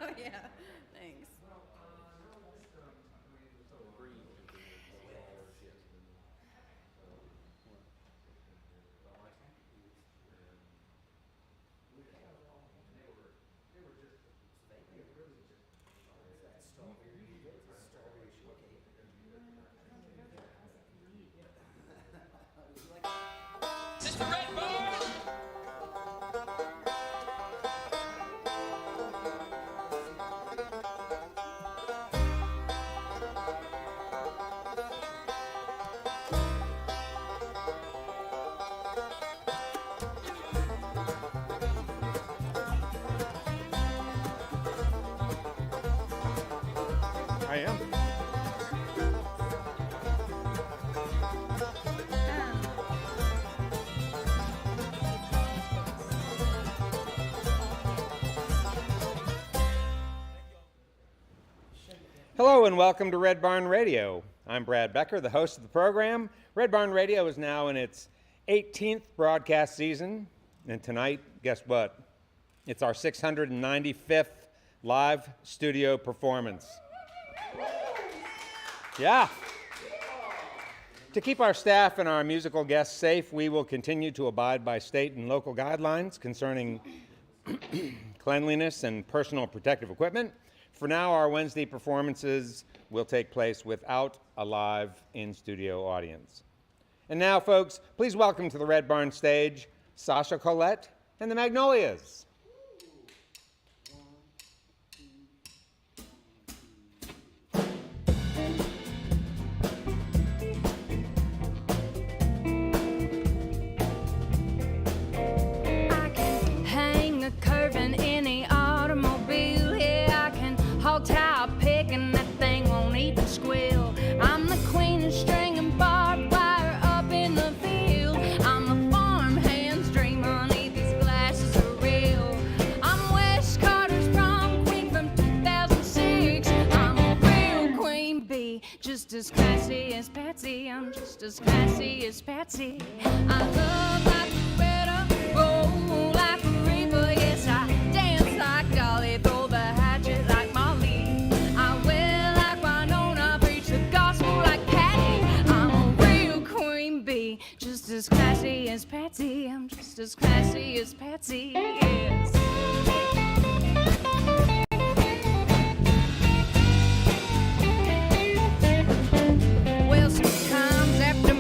Yeah, thanks. I am. Hello and welcome to Red Barn Radio. I'm Brad Becker, the host of the program. Red Barn Radio is now in its 18th broadcast season, and tonight, guess what? It's our 695th live studio performance. Yeah. To keep our staff and our musical guests safe, we will continue to abide by state and local guidelines concerning cleanliness and personal protective equipment. For now, our Wednesday performances will take place without a live in-studio audience. And now, folks, please welcome to the Red Barn stage, Sasha Colette and the Magnolias. Just as classy as Patsy, I'm just as classy as Patsy. I love like Loretta, roll like a reaper. Yes, I dance like Dolly, throw the hatchet like Molly. I wear like Winona, preach the gospel like Patty. I'm a real queen bee, just as classy as Patsy. I'm just as classy as Patsy, yes.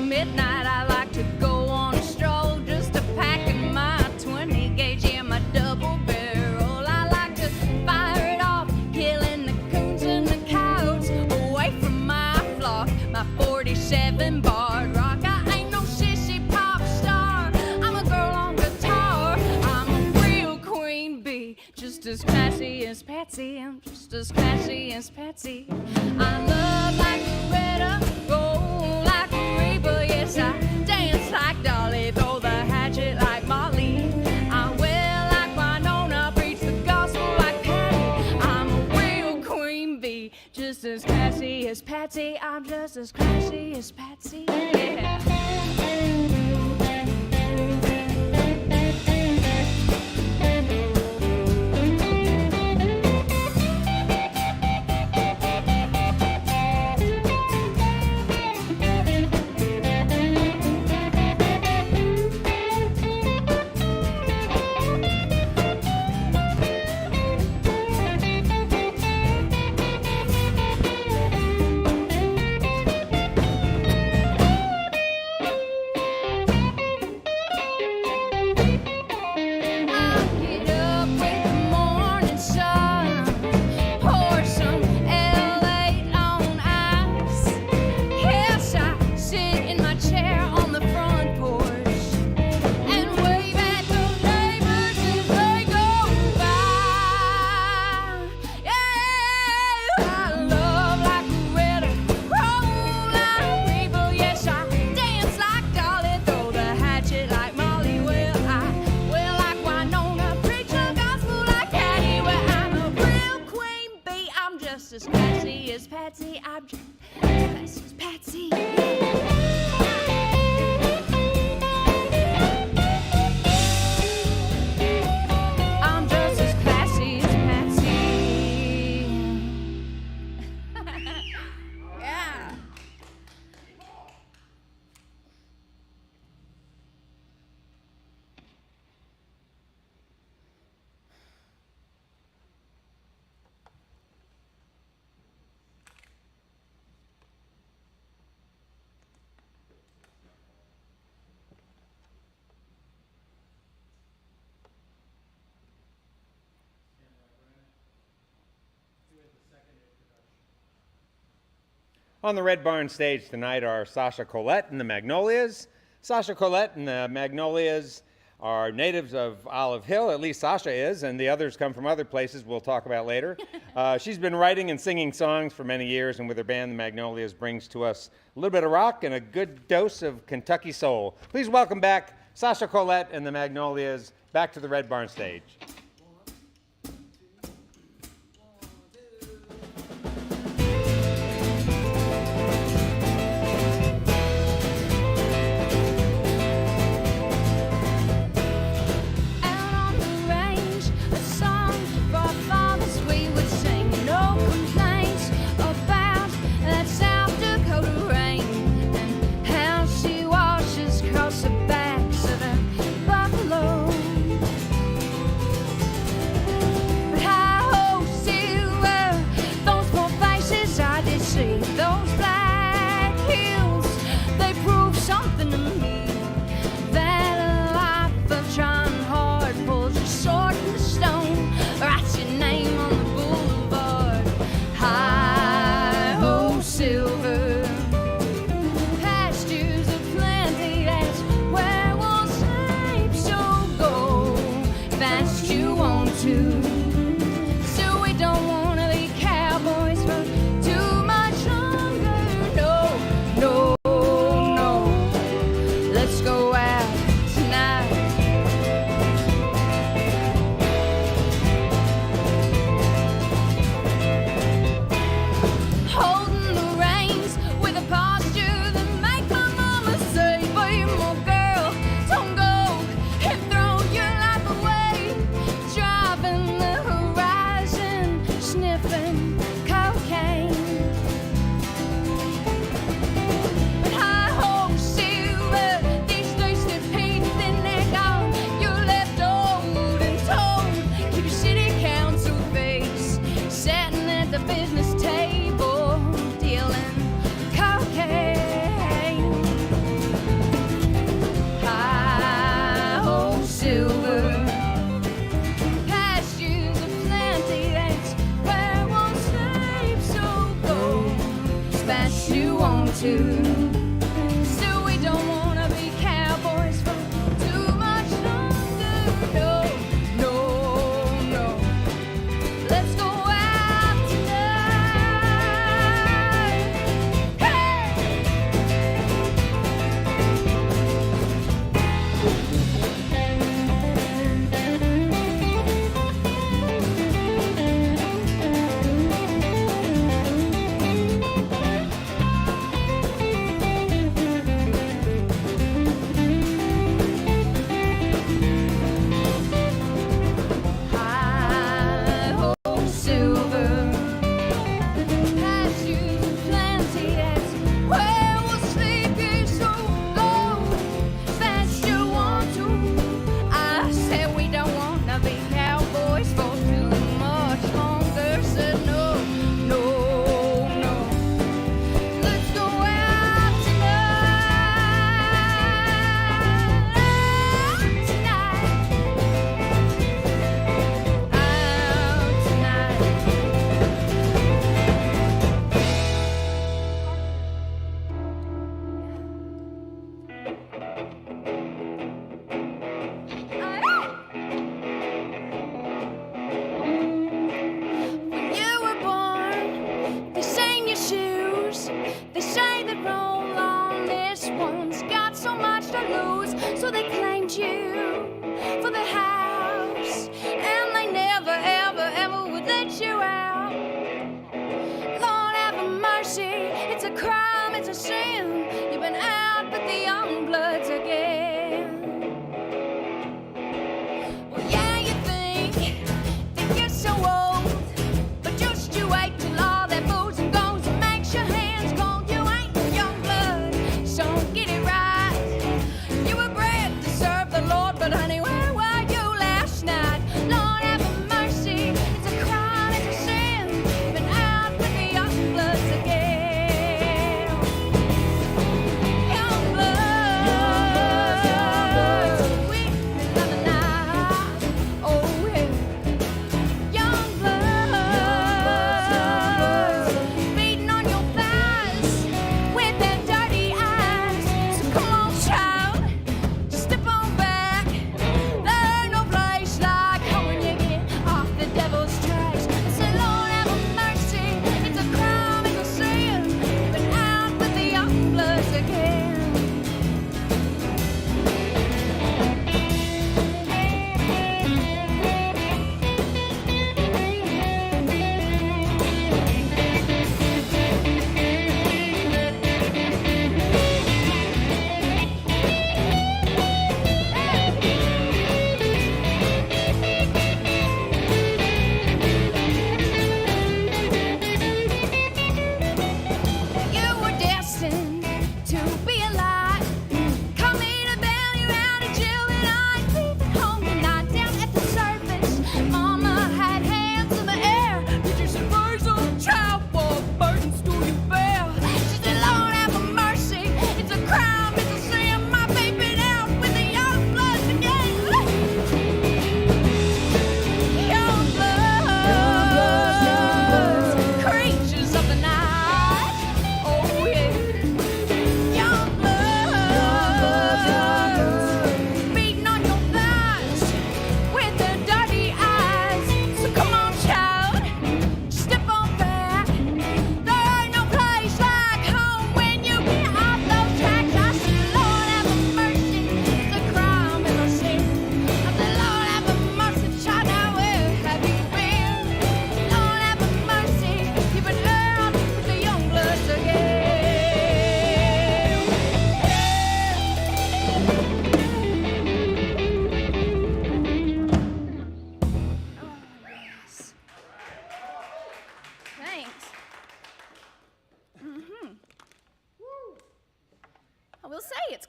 Midnight, I like to go on a stroll, just a pack in my 20 gauge, yeah, my double barrel. I like to fire it off, killing the coons and the coyotes away from my flock. My 47 bar rock. I ain't no sissy pop star. I'm a girl on guitar. I'm a real queen bee, just as classy as Patsy. I'm just as classy as Patsy. I love like Loretta, roll like a reaper. Yes, I dance like Dolly, throw the hatchet like Molly. I wear like Winona, preach the gospel like Patty. I'm a real queen bee, just as classy as Patsy. I'm just as classy as Patsy, yeah. Patsy, I'm just classy as Patsy. I'm just as classy as Patsy. On the Red Barn stage tonight are Sasha Colette and the Magnolias. Sasha Colette and the Magnolias are natives of Olive Hill, at least Sasha is, and the others come from other places we'll talk about later. She's been writing and singing songs for many years, and with her band, the Magnolias, brings to us a little bit of rock and a good dose of Kentucky soul. Please welcome back Sasha Colette and the Magnolias back to the Red Barn stage.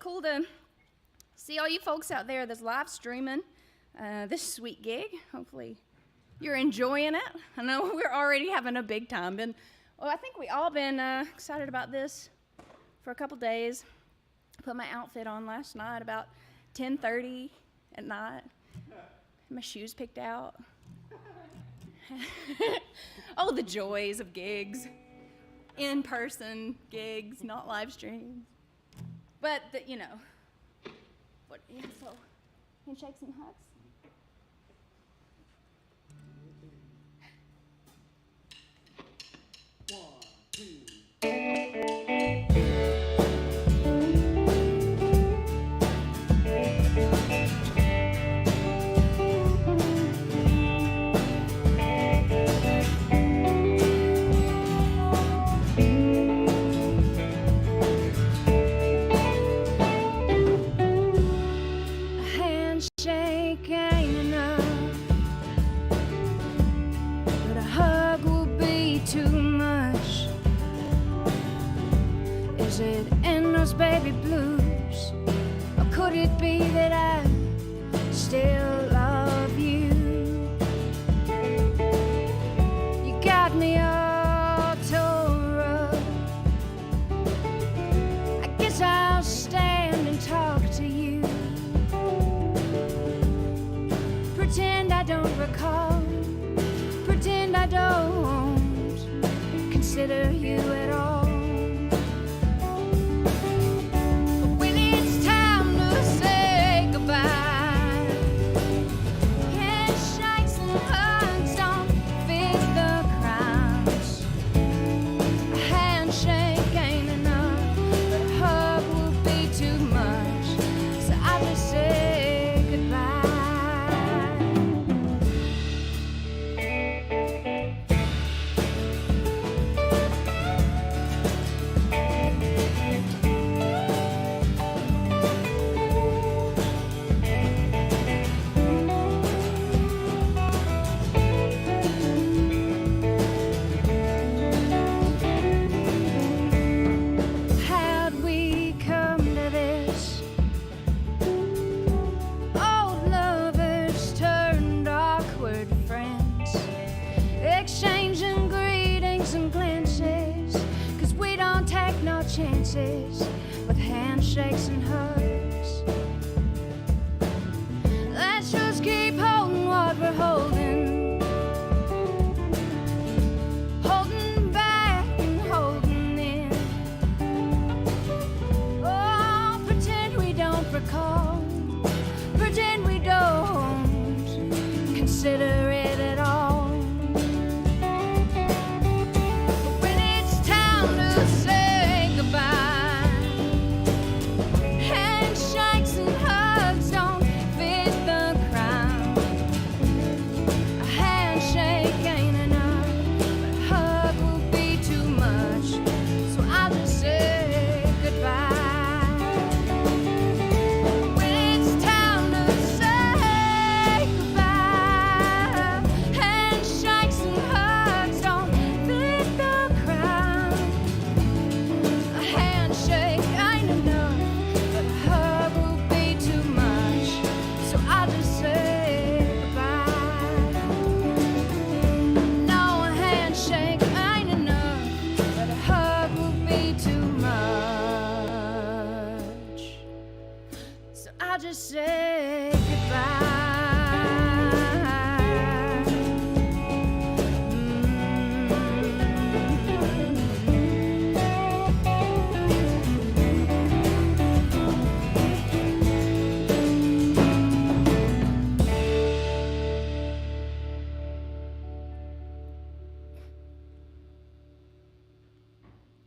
cool to see all you folks out there that's live streaming this sweet gig. Hopefully you're enjoying it. I know we're already having a big time. I think we all been excited about this for a couple days. Put my outfit on last night about 10:30 at night. My shoes picked out. Oh, the joys of gigs. In-person gigs, not live streams. But, so handshakes and hugs. One, two. Baby blues, or could it be that I still love you? You got me all tore up. I guess I'll stand and talk to you. Pretend I don't recall, pretend I don't consider you at all. Chances with handshakes and hugs. Let's just keep holding what we're holding, holding back and holding in. Oh, pretend we don't recall, pretend we don't consider it at all. Just say goodbye.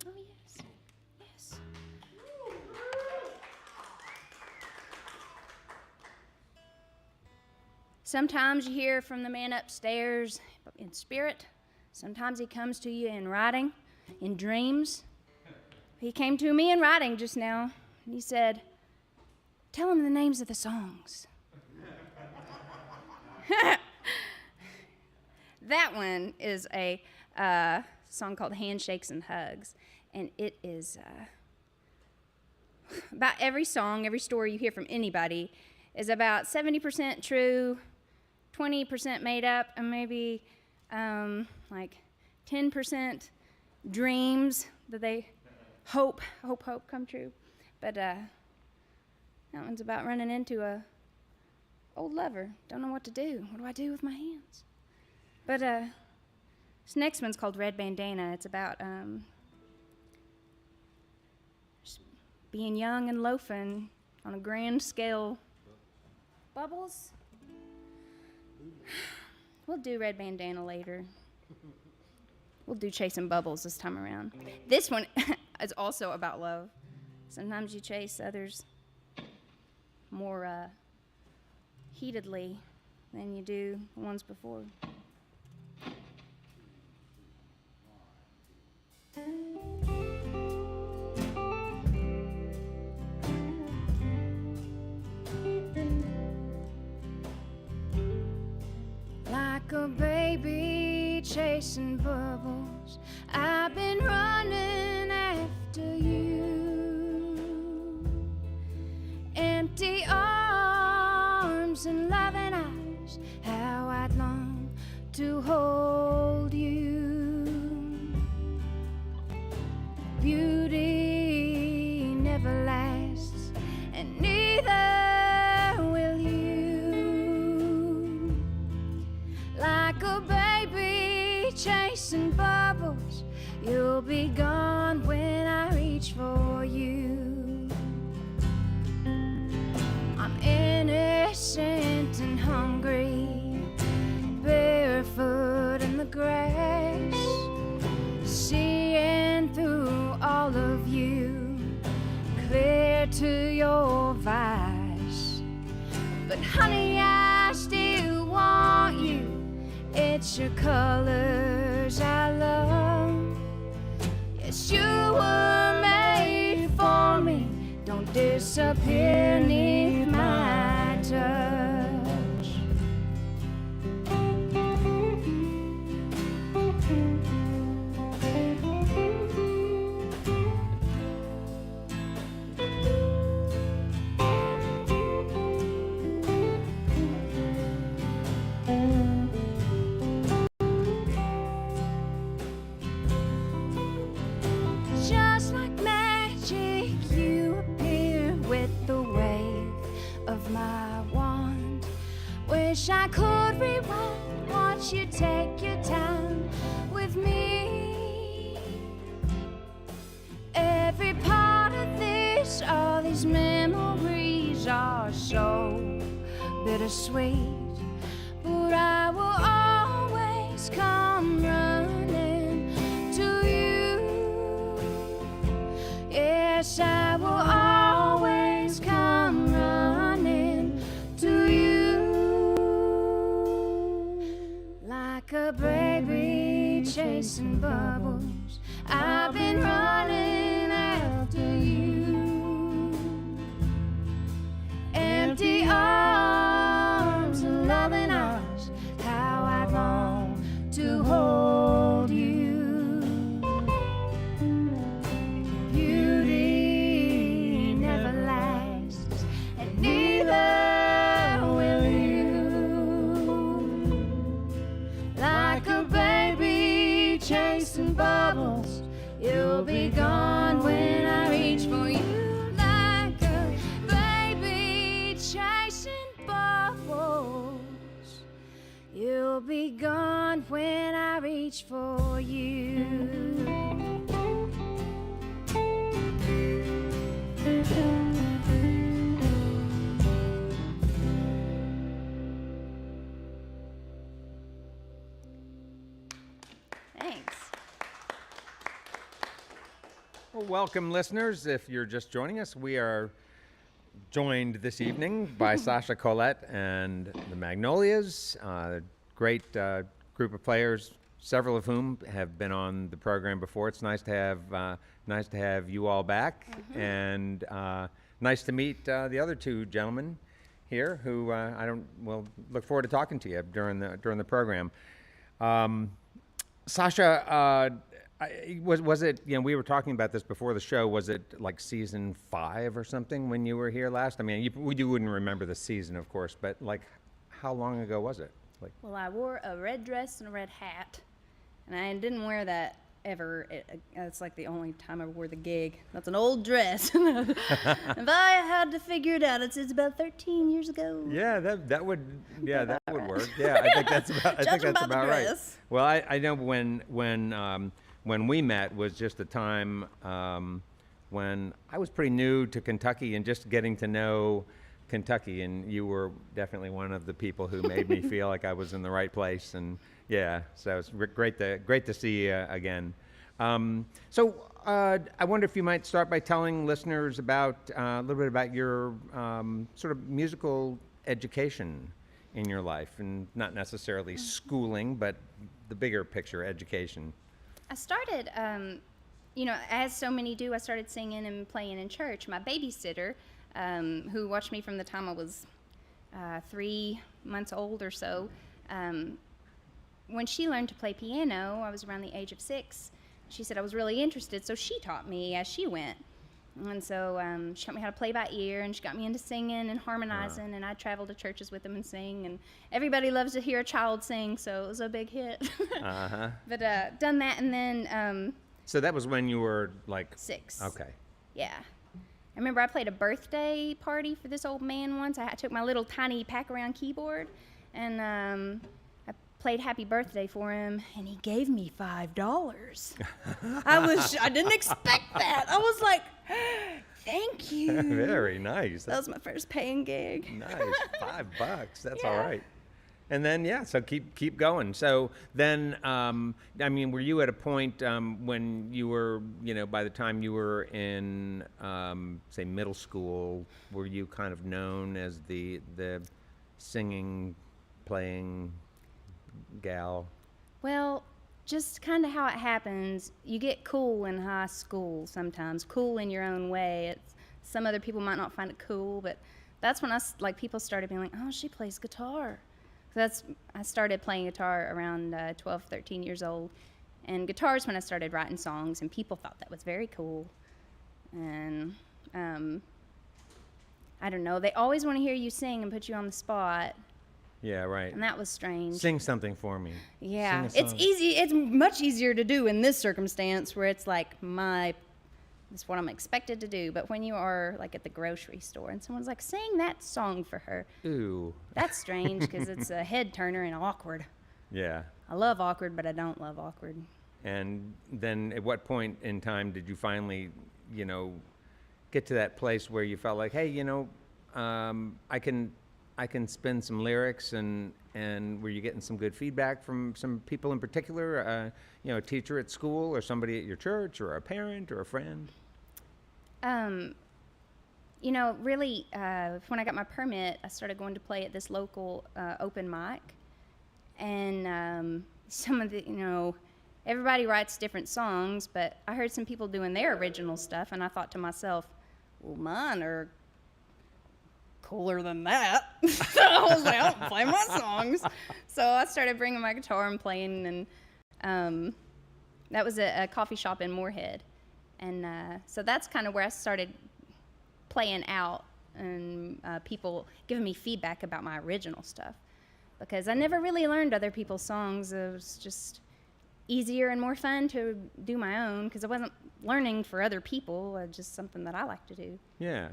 Oh, yes. Yes. Sometimes you hear from the man upstairs in spirit. Sometimes he comes to you in writing, in dreams. He came to me in writing just now, and he said, "Tell him the names of the songs." That one is a song called Handshakes and Hugs, and it is, about every song, every story you hear from anybody is about 70% true, 20% made up, and maybe like 10% dreams that they hope come true. But that one's about running into a old lover. Don't know what to do. What do I do with my hands? But this next one's called Red Bandana. It's about just being young and loafing on a grand scale. Bubbles? We'll do Red Bandana later. We'll do Chasing Bubbles this time around. This one is also about love. Sometimes you chase others more heatedly than you do the ones before. Like a baby chasing bubbles, I've been running after you. Empty arms and loving eyes, how I'd long to hold you. Beauty never lasts, and neither will you. Like a baby chasing bubbles, you'll be gone when I reach for you. I'm innocent and hungry, barefoot in the grass, seeing through all of you, clear to your vice. But honey, I still want you. It's your colors I love. Yes, you were made for me. Don't disappear neath my touch. Just like magic, you appear with the wave of my wand. Wish I could rewind, watch you take your time with me. Every part of this, all these memories are so bittersweet. But I will always come running to you. Yes, I will always come running to you. Like a baby chasing bubbles, I've been running after you. Empty arms and loving eyes, how I long to hold you. Beauty never lasts, and neither will you. Like a baby chasing bubbles, you'll be gone when I reach for you. Like a baby chasing bubbles, you'll be gone when I reach for you. Thanks. Well, welcome, listeners. If you're just joining us, we are joined this evening by Sasha Colette and the Magnolias, a great group of players, several of whom have been on the program before. It's nice to have you all back, and nice to meet the other two gentlemen here, who will look forward to talking to you during the program. Sasha, Was it, we were talking about this before the show, was it like season 5 or something when you were here last? I mean, you wouldn't remember the season, of course, but like, how long ago was it? Like, Well, I wore a red dress and a red hat, and I didn't wear that ever. It's like the only time I wore the gig. That's an old dress. If I had to figure it out, it's about 13 years ago. yeah, that would work. Yeah, I think that's about right. dress. Well, I know when we met was just a time when I was pretty new to Kentucky and just getting to know Kentucky, and you were definitely one of the people who made me feel like I was in the right place. And yeah, so it's great to see you again. So I wonder if you might start by telling listeners about a little bit about your sort of musical education in your life, and not necessarily schooling, but the bigger picture education. I started, as so many do, I started singing and playing in church. My babysitter, who watched me from the time I was 3 months old or so, when she learned to play piano, I was around the age of 6. She said I was really interested, so she taught me as she went. And so she taught me how to play by ear, and she got me into singing and harmonizing, and I traveled to churches with them and sing, and everybody loves to hear a child sing, so it was a big hit. Uh-huh. But done that, and then So that was when you were like 6. Okay. Yeah. I remember I played a birthday party for this old man once. I took my little tiny pack-around keyboard, and I played Happy Birthday for him, and he gave me $5. I didn't expect that. I was like, thank you. Very nice. That was my first paying gig. Nice. $5. That's Yeah. all right. And then, so keep going. So then, I mean, were you at a point when you were, by the time you were in, say, middle school, were you kind of known as the singing, playing gal? Well, just kind of how it happens. You get cool in high school sometimes, cool in your own way. Some other people might not find it cool, but that's when people started being like, oh, she plays guitar. I started playing guitar around 12, 13 years old. And guitar is when I started writing songs, and people thought that was very cool. And I don't know, they always want to hear you sing and put you on the spot. Yeah, right. And that was strange. Sing something for me. Yeah, Sing a it's song. easy. It's much easier to do in this circumstance where it's like it's what I'm expected to do. But when you are like at the grocery store and someone's like, sing that song for her, Ooh. that's strange because it's a head turner and awkward. Yeah. I love awkward, but I don't love awkward. And then at what point in time did you finally, get to that place where you felt like, hey, I can spin some lyrics, and were you getting some good feedback from some people in particular, a teacher at school or somebody at your church or a parent or a friend? Really, when I got my permit, I started going to play at this local open mic. And some of the, everybody writes different songs, but I heard some people doing their original stuff, and I thought to myself, well, mine are cooler than that. So I was like, I don't play my songs. So I started bringing my guitar and playing, and that was a coffee shop in Moorhead. And so that's kind of where I started playing out, and people giving me feedback about my original stuff. Because I never really learned other people's songs. It was just easier and more fun to do my own, because I wasn't learning for other people, just something that I like to do. Yeah.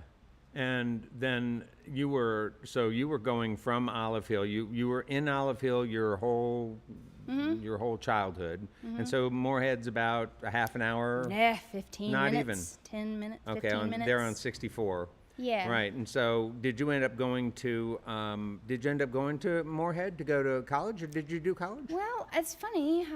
And then you were going from Olive Hill. You were in Olive Hill your whole childhood. Mm-hmm. And so Moorhead's about a half an hour. Yeah, 15 not minutes. Not even. 10 minutes. Okay, 15 minutes. they're on 64. Yeah. Right. And so did you end up going to Moorhead to go to college, or did you do college? Well, it's funny.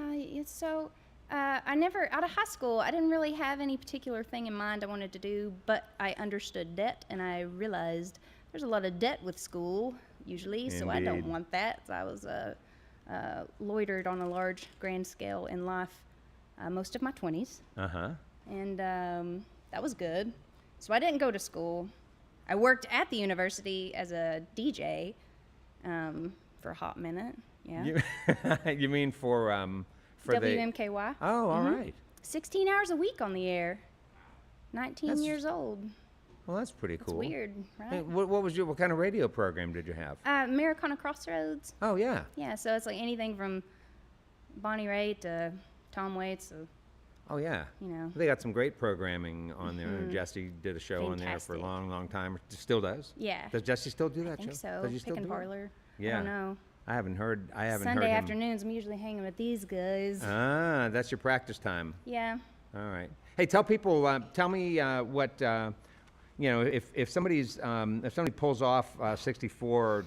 I never, out of high school, I didn't really have any particular thing in mind I wanted to do, but I understood debt, and I realized there's a lot of debt with school, usually, so I don't want that. So I was loitered on a large, grand scale in life most of my 20s. Uh-huh. And that was good. So I didn't go to school. I worked at the university as a DJ for a hot minute, yeah. You mean for the WMKY. Oh, all right. 16 hours a week on the air. 19 That's- years old. Well, that's pretty It's cool. weird, Hey, right? what kind of radio program did you have? Americana Crossroads. Oh, yeah. Yeah, so it's like anything from Bonnie Raitt to Tom Waits, Oh, yeah. you know. They got some great programming on there. Jesse did a show on there for a Fantastic. long, long time. Still does? Yeah. Does Jesse still do that I think show? so. Does he still Pick and do it? Parlor. I Yeah. don't know. I haven't heard Sunday him. afternoons, I'm usually hanging with these guys. Ah, that's your practice time. Yeah. All right. Hey, tell people, tell me what, if somebody's, if somebody pulls off 64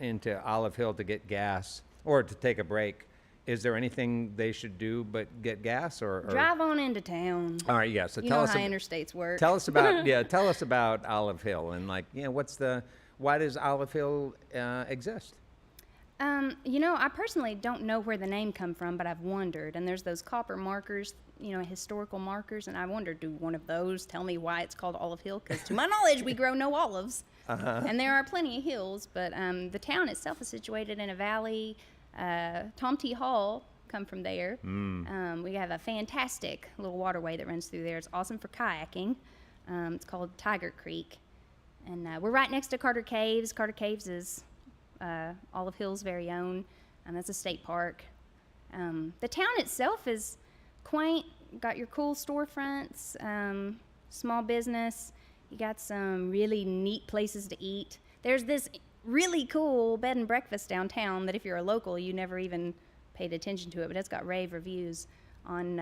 into Olive Hill to get gas or to take a break, is there anything they should do but get gas or? Drive on into town. All right, yeah. So You tell know us. how interstates work. Tell us about tell us about Olive Hill and why does Olive Hill exist? I personally don't know where the name come from, but I've wondered. And there's those copper markers, historical markers, and I wondered, do one of those tell me why it's called Olive Hill? Because to my knowledge, we grow no olives, and there are plenty of hills. But the town itself is situated in a valley. Tom T. Hall come from there. We have a fantastic little waterway that runs through there. It's awesome for kayaking. It's called Tiger Creek, and we're right next to Carter Caves. Carter Caves is Olive Hill's very own, and that's a state park. The town itself is quaint. Got your cool storefronts, small business. You got some really neat places to eat. There's this really cool bed and breakfast downtown that if you're a local, you never even paid attention to it, but it's got rave reviews on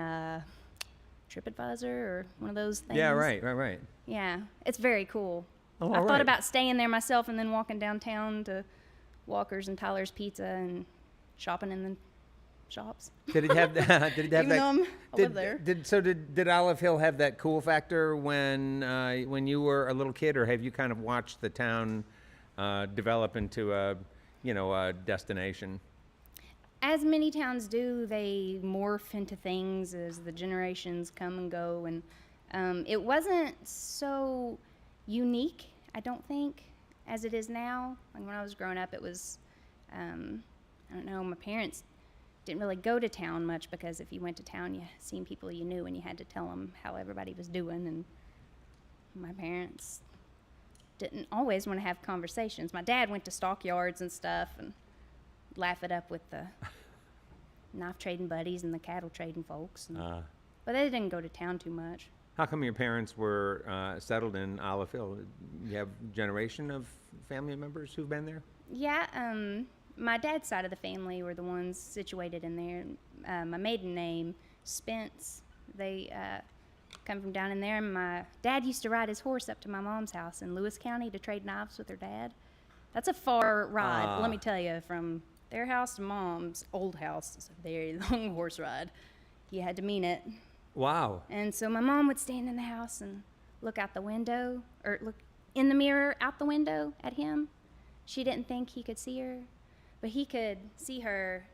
TripAdvisor or one of those things. Yeah, right. Yeah, it's very cool. Oh, I all thought right. about staying there myself and then walking downtown to Walker's and Tyler's Pizza and shopping in the shops. Did it have? Did it have Even that? though I live there. Did Olive Hill have that cool factor when you were a little kid, or have you kind of watched the town develop into a destination? As many towns do, they morph into things as the generations come and go, and it wasn't so unique, I don't think, as it is now. Like when I was growing up, it was, I don't know, my parents didn't really go to town much because if you went to town, you seen people you knew and you had to tell them how everybody was doing, and my parents didn't always want to have conversations. My dad went to stockyards and stuff and laugh it up with the knife trading buddies and the cattle trading folks. But they didn't go to town too much. How come your parents were settled in Olive Hill? You have a generation of family members who've been there? Yeah, my dad's side of the family were the ones situated in there. My maiden name, Spence, they come from down in there. And my dad used to ride his horse up to my mom's house in Lewis County to trade knives with her dad. That's a far ride, let me tell you, from their house to mom's old house. It's a very long horse ride. You had to mean it. Wow. And so my mom would stand in the house and look out the window, or look in the mirror out the window at him. She didn't think he could see her, but he could see her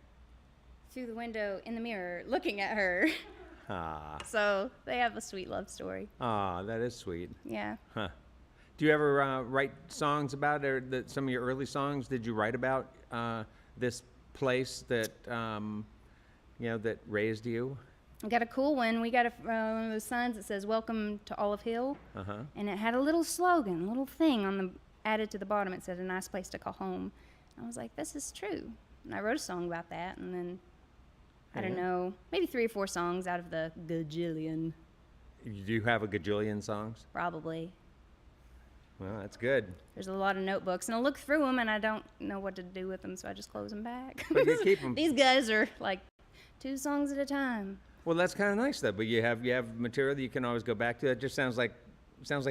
through the window in the mirror looking at her. So they have a sweet love story. That is sweet. Yeah. Huh. Do you ever write songs about it, or some of your early songs? Did you write about this place that that raised you? I got a cool one. We got one of those signs that says "Welcome to Olive Hill," and it had a little slogan, a little thing added to the bottom. It said, "A nice place to call home." I was like, "This is true," and I wrote a song about that. And then I don't know, maybe 3 or 4 songs out of the gajillion, Do you have a gajillion songs? probably. Well, that's good. There's a lot of notebooks, and I look through them, and I don't know what to do with them, so I just close them back. But you keep 'em. These guys are like 2 songs at a time. Well, that's kind of nice though. But you have material that you can always go back to. It just sounds like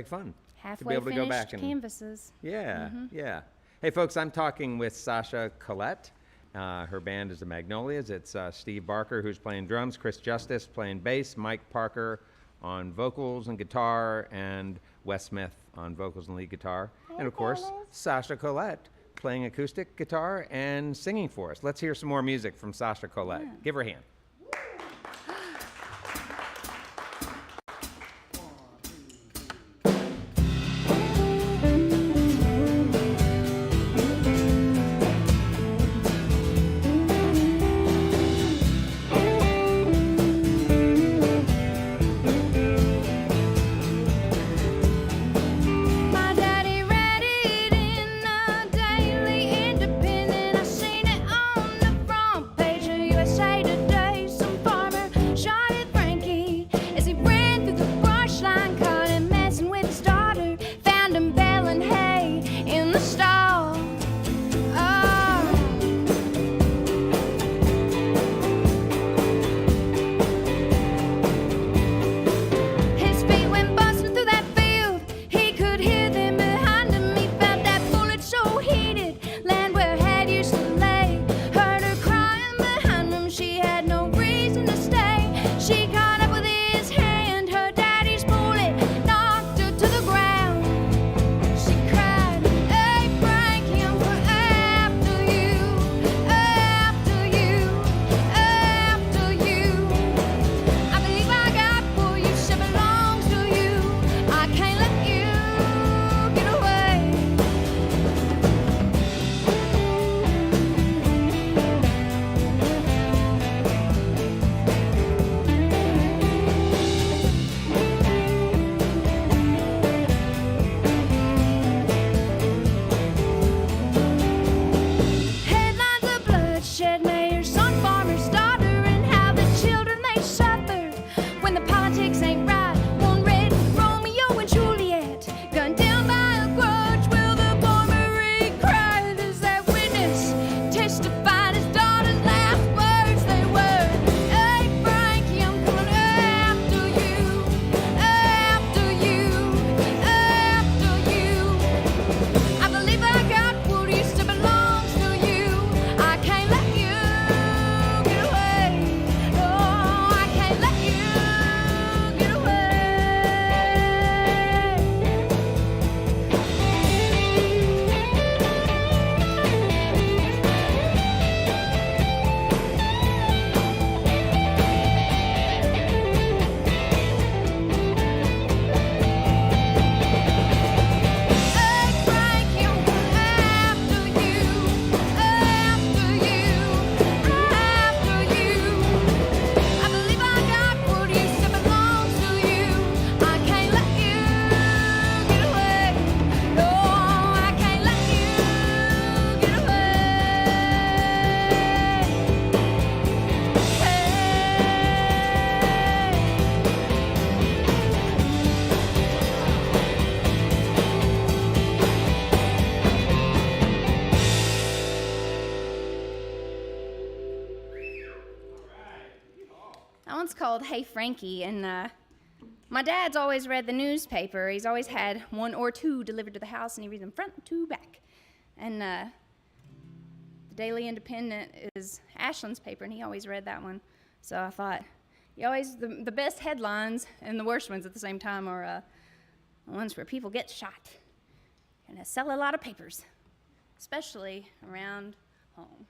fun. Halfway able to go finished back and- canvases. Yeah, yeah. Hey, folks, I'm talking with Sasha Colette. Her band is the Magnolias. It's Steve Barker, who's playing drums, Chris Justice playing bass, Mike Parker on vocals and guitar, and Wes Smith on vocals and lead guitar. And of course, Sasha Colette playing acoustic guitar and singing for us. Let's hear some more music from Sasha Colette. Give her a hand. That one's called Hey Frankie, and my dad's always read the newspaper. He's always had one or two delivered to the house, and he reads them front to back. And the Daily Independent is Ashland's paper, and he always read that one. So I thought, the best headlines and the worst ones at the same time are the ones where people get shot. And sell a lot of papers, especially around home.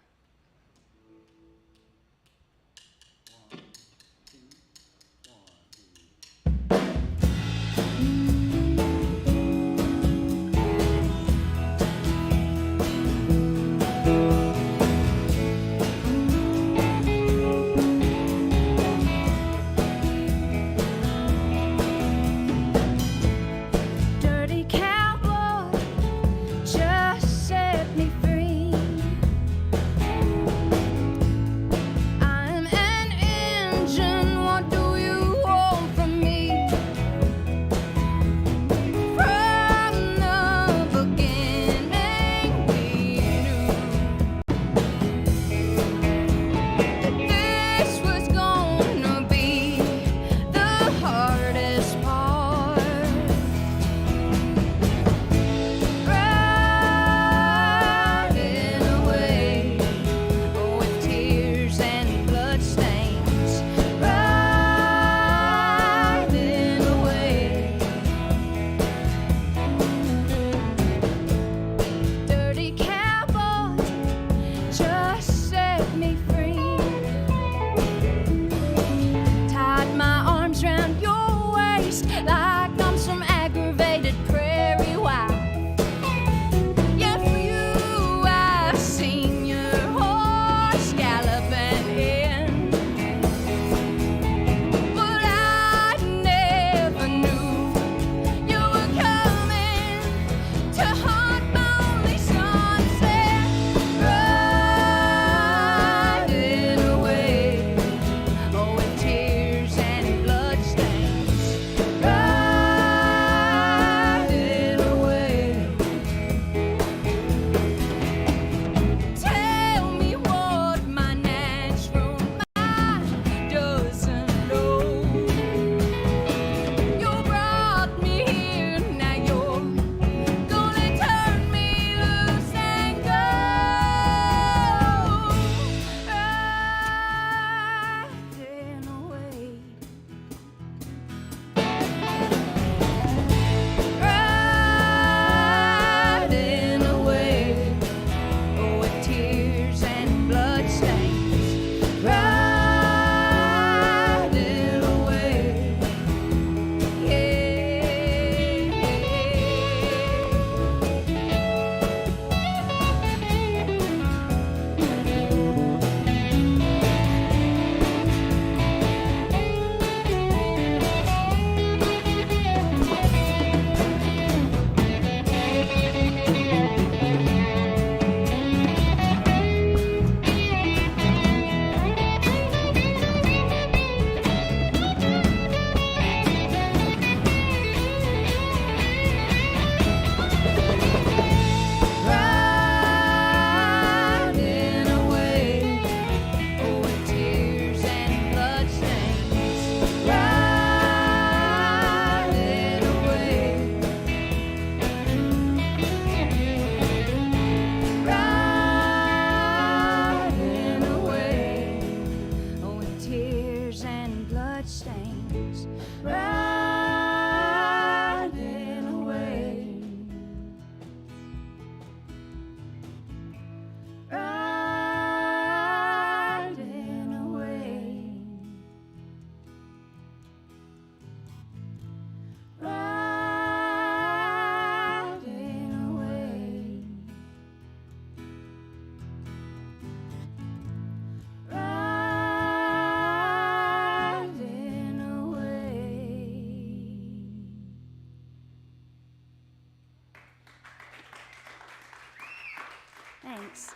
Thanks.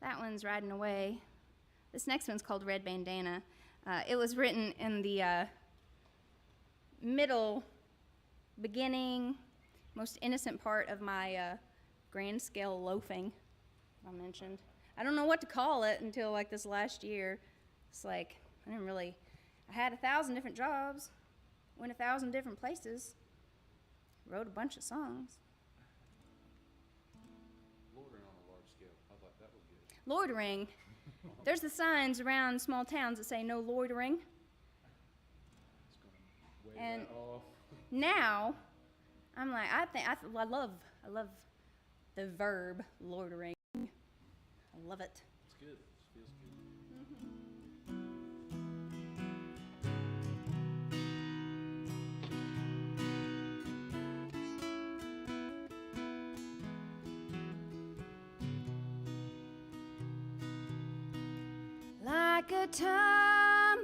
That one's Riding Away. This next one's called Red Bandana. It was written in the beginning, most innocent part of my grand scale loafing I mentioned. I don't know what to call it until like this last year. It's like, I had 1,000 different jobs, went 1,000 different places, wrote a bunch of songs. Loitering on a large scale. I thought that was good. Loitering. There's the signs around small towns that say no loitering. It's going to wave And that off. now, I'm like, I love the verb loitering. I love it. It's good. It feels good. Like a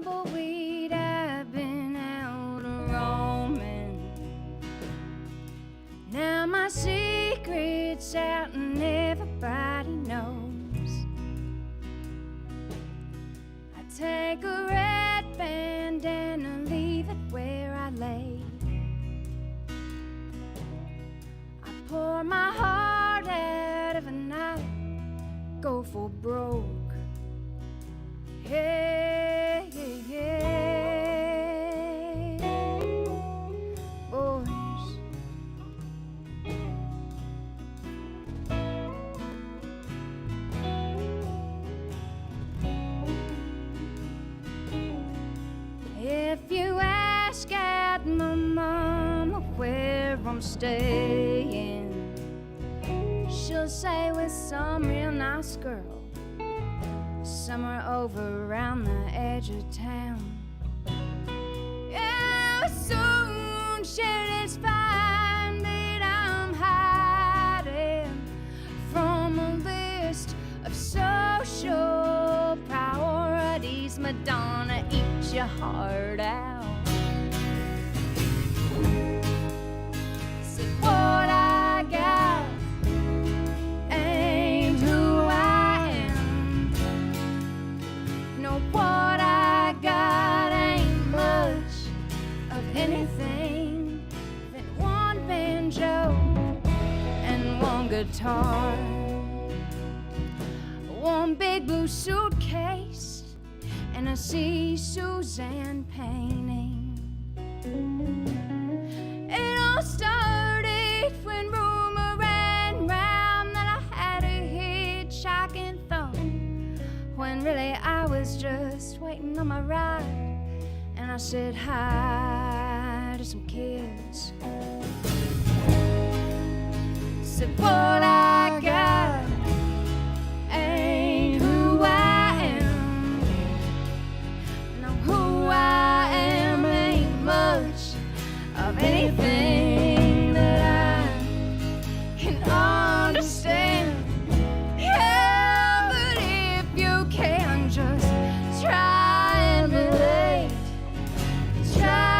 tumbleweed, I've been out roaming. Now my secret's out and everybody knows. I take a red bandana, leave it where I lay. I pour my heart out of a night, go for broke. Hey, hey, hey, boys. If you ask at my mama where I'm staying, she'll say with some real nice girl somewhere over around the edge of town. Yeah, soon she'll find that I'm hiding from a list of social priorities. Madonna, eat your heart out. Said what I got ain't who I am. No, what I got ain't much of anything than one banjo and one guitar, one big blue suitcase, and I see Suzanne painting. It all started when rumor ran round that I had a hitchhiking thumb, when really I was just waiting on my ride. And I said hi to some kids. Said what I got ain't who I am. No, who I am ain't much of anything that I can understand. Yeah, but if you can just try and relate, try.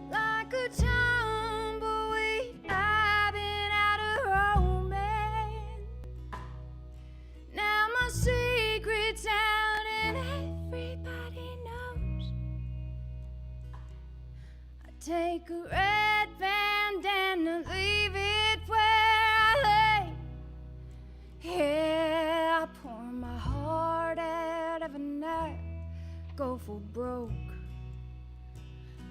Like a tumbleweed, I've been out of roaming. Now my secret's out and everybody knows. I take a red bandana, leave it where I lay. Yeah, I pour my heart out of a night, go for broke.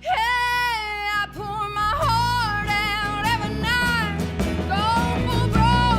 Hey, I pour my heart out every night, go for broke.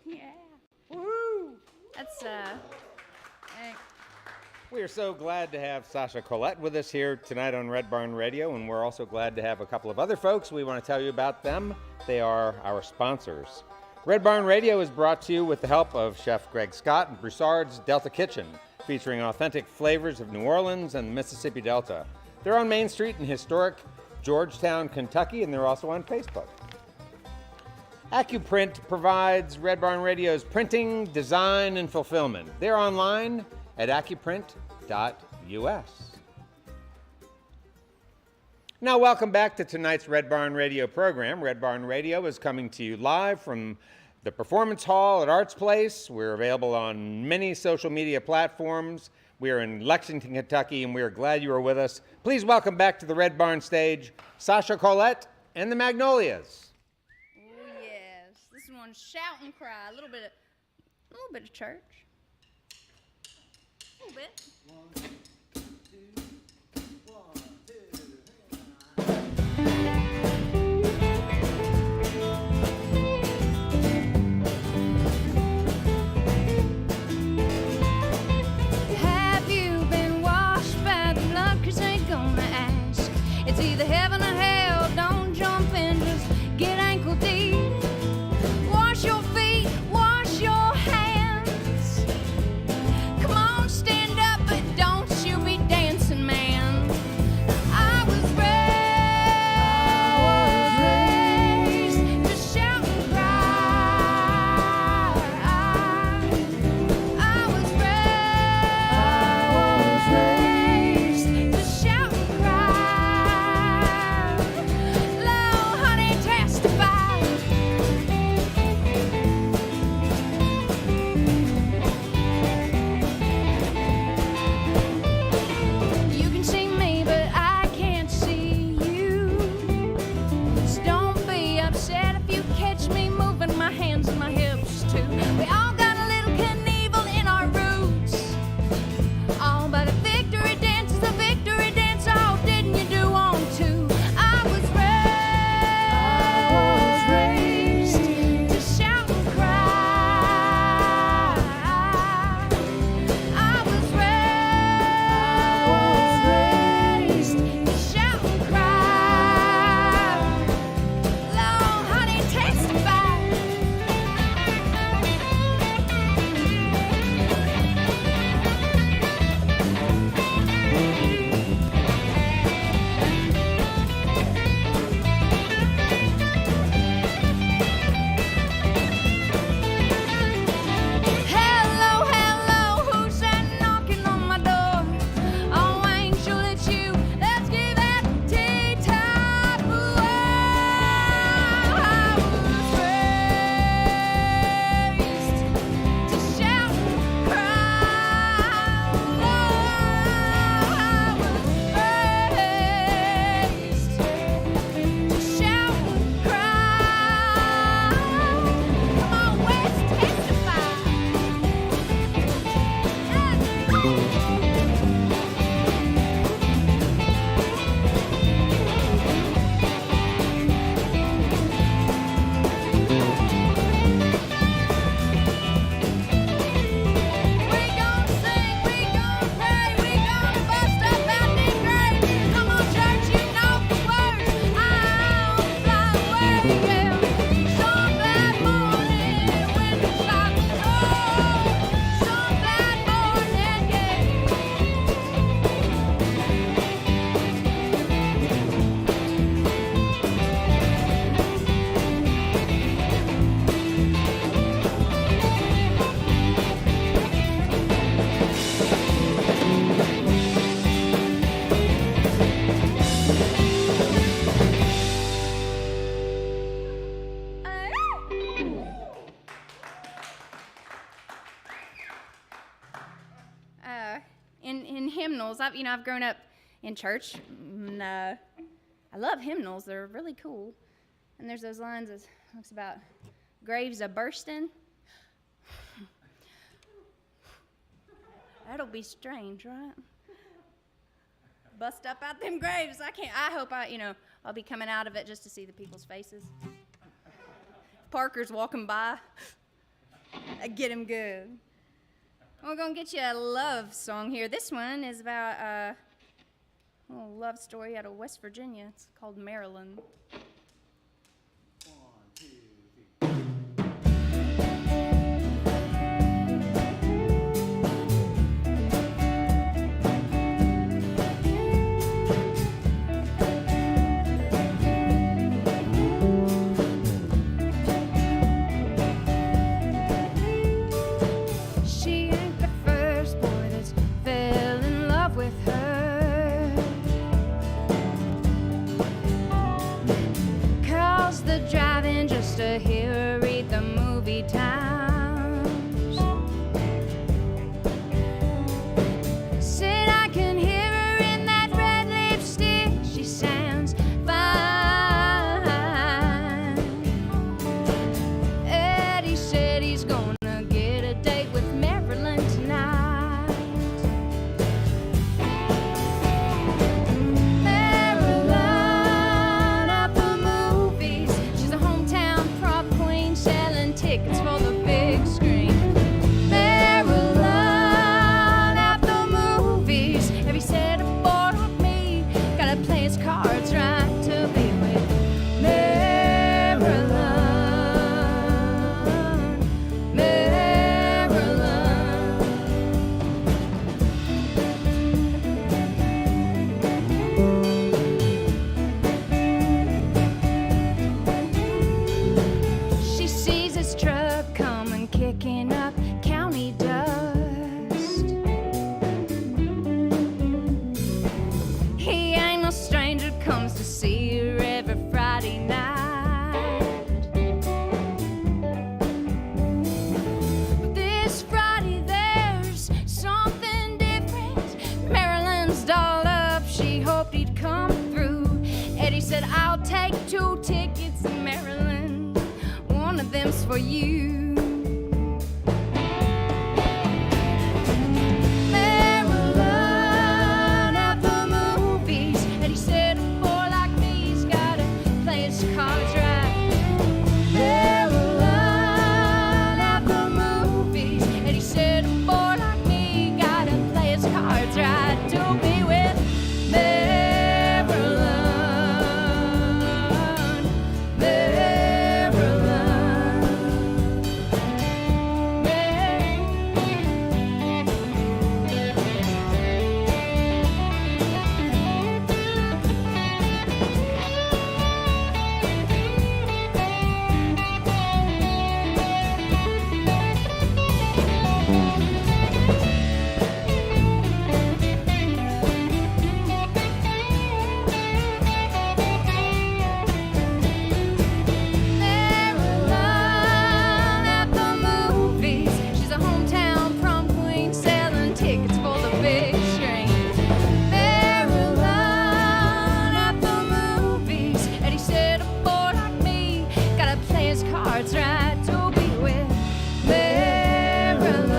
Yeah. Woo! That's We are so glad to have Sasha Colette with us here tonight on Red Barn Radio, and we're also glad to have a couple of other folks. We want to tell you about them. They are our sponsors. Red Barn Radio is brought to you with the help of Chef Greg Scott and Broussard's Delta Kitchen, featuring authentic flavors of New Orleans and the Mississippi Delta. They're on Main Street in historic Georgetown, Kentucky, and they're also on Facebook. AccuPrint provides Red Barn Radio's printing, design, and fulfillment. They're online at accuprint.us. Now, welcome back to tonight's Red Barn Radio program. Red Barn Radio is coming to you live from the Performance Hall at Arts Place. We're available on many social media platforms. We are in Lexington, Kentucky, and we are glad you are with us. Please welcome back to the Red Barn stage, Sasha Colette and the Magnolias. oh yes. This one's shout and cry. A little bit of church. A little bit. Have you been washed by the blood? 'Cause ain't gonna ask. It's either heaven or hell. Don't jump in, just get ankle deep. Wash your feet, wash your hands. Come on, stand up, but don't you be dancing, man. I was raised to shout and cry. I was raised to shout and cry. Lord, honey, testify. You can see me, but I can't see you. So don't be upset if you catch me moving my hands and my hips too. We all got a little Knievel in our roots. Oh, but a victory dance is a victory dance. Oh, didn't you do on too? I was raised to shout and cry. I was raised to shout and cry. Lord, honey, testify. Hello, hello, who's that knocking on my door? Oh, angel, it's you. Let's give that tea time away. I was raised to shout and cry. Oh, I was raised to shout and cry. Come on, West, testify. We gon' sing, we gon' pray, we gon' bust up out them graves. Come on, church, you know the words. I'll fly away, yeah. Some glad morning when the clock goes. Some glad morning, yeah. In hymnals, I've grown up in church. And, I love hymnals. They're really cool. And there's those lines that talks about graves a bursting. That'll be strange, right? Bust up out them graves. I hope I'll be coming out of it just to see the people's faces. Parker's walking by. Get him good. We're gonna get you a love song here. This one is about a little love story out of West Virginia. It's called Maryland. To hear her read the movie times. Said I can hear her in that red lipstick. She sounds fine. Eddie said he's gonna get a date with Marilyn tonight. Marilyn at the movies. She's a hometown prop queen selling tickets for the big screen. Marilyn at the movies. Every said a boy like me gotta play his cards right to be with Marilyn. She sees his truck coming, kicking up county dust. He ain't no stranger, comes to see her every Friday night. But this Friday there's something different. Marilyn's dolled up, she hoped he'd come through. Eddie said, I'll take 2 tickets to Maryland. One of them's for you. Marilyn at the movies. Eddie said, a boy like me's gotta play his cards right. Marilyn at the movies. Eddie said, a boy like me gotta play his cards right to be with Marilyn. Marilyn at the movies. She's a hometown prom queen selling tickets for the big screen. Marilyn at the movies. Eddie said, a boy like me gotta play his cards right to be with Marilyn.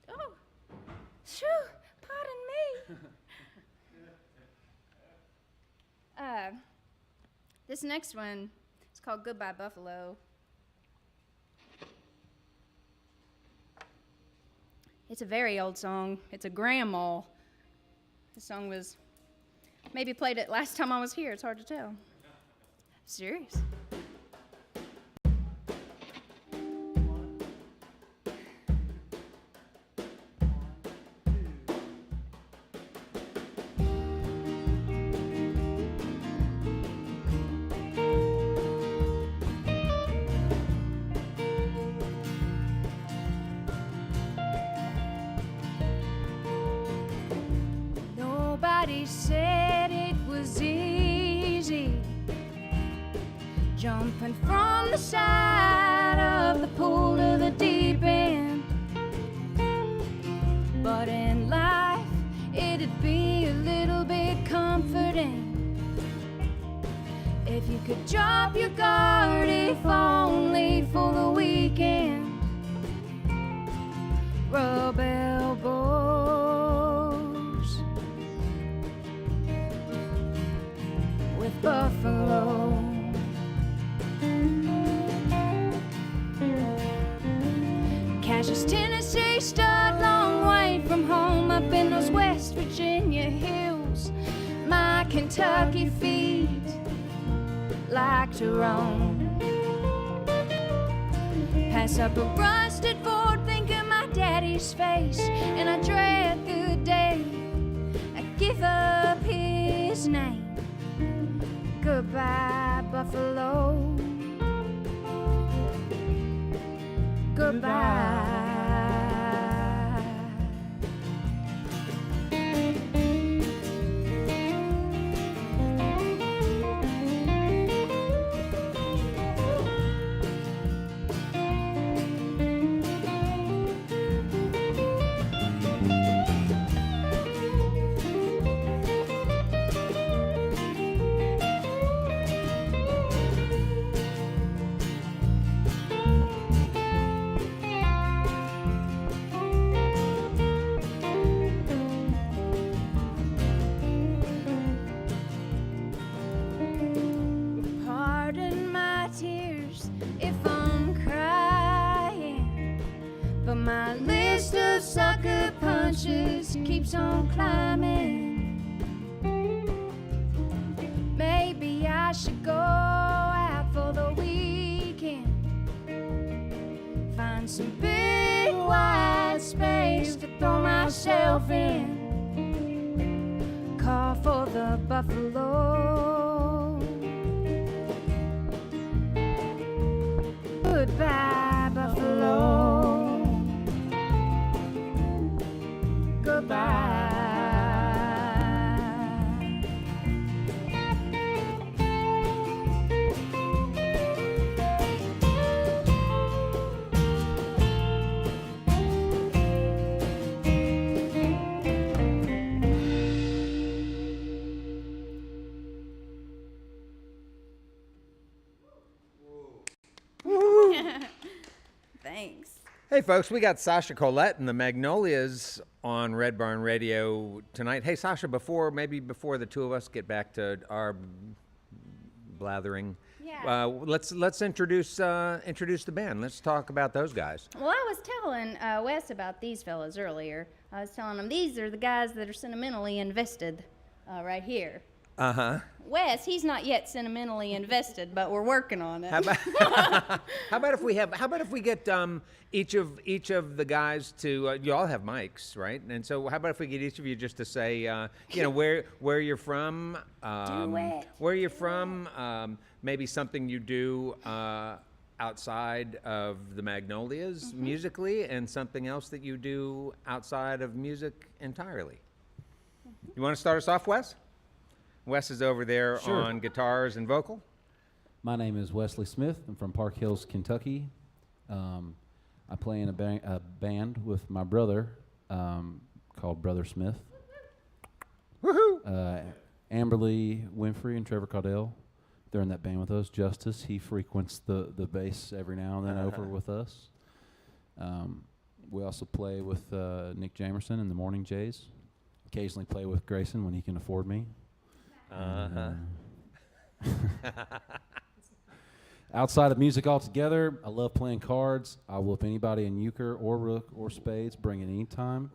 Oh, shoo, pardon me. This next one is called Goodbye Buffalo. It's a very old song. It's a grandma. This song was maybe played it last time I was here. It's hard to tell. Serious. Nobody said it was easy, jumping from the side of the pool to the deep end. But in life, it'd be a little bit comforting if could drop your guard if only for the weekend. Rub elbows with buffalo. Cassius, Tennessee, stud, long way from home up in those West Virginia hills. My Kentucky feet like to roam. Pass up a rusted Ford, think of my daddy's face, and I dread the day I give up his name. Goodbye, Buffalo. Goodbye. Pardon my tears if I'm crying, but my list of sucker punches keeps on climbing. Maybe I should go out for the weekend, find some big wide space to throw myself in, call for the buffalo. Goodbye, buffalo. Goodbye. Thanks. Hey, folks, we got Sasha Colette and the Magnolias on Red Barn Radio tonight. Hey, Sasha, before the two of us get back to our blathering, Yeah. let's introduce the band. Let's talk about those guys. Well, I was telling Wes about these fellas earlier. I was telling him these are the guys that are sentimentally invested right here. Uh-huh. Wes, he's not yet sentimentally invested, but we're working on it. How about if we get each of the guys to you all have mics, right? And so how about if we get each of you just to say where you're from, it. where you're from, maybe something you do outside of the Magnolias musically, and something else that you do outside of music entirely. You want to start us off, Wes? Wes is over there on guitars and vocal. My name is Wesley Smith. I'm from Park Hills, Kentucky. I play in a band with my brother called Brother Smith. Woohoo! Amberly Winfrey and Trevor Caudell, they're in that band with us. Justice, he frequents the bass every now and then over with us. We also play with Nick Jamerson in the Morning Jays. Occasionally play with Grayson when he can afford me. Outside of music altogether, I love playing cards. I whoop anybody in euchre or rook or spades, bring it any time.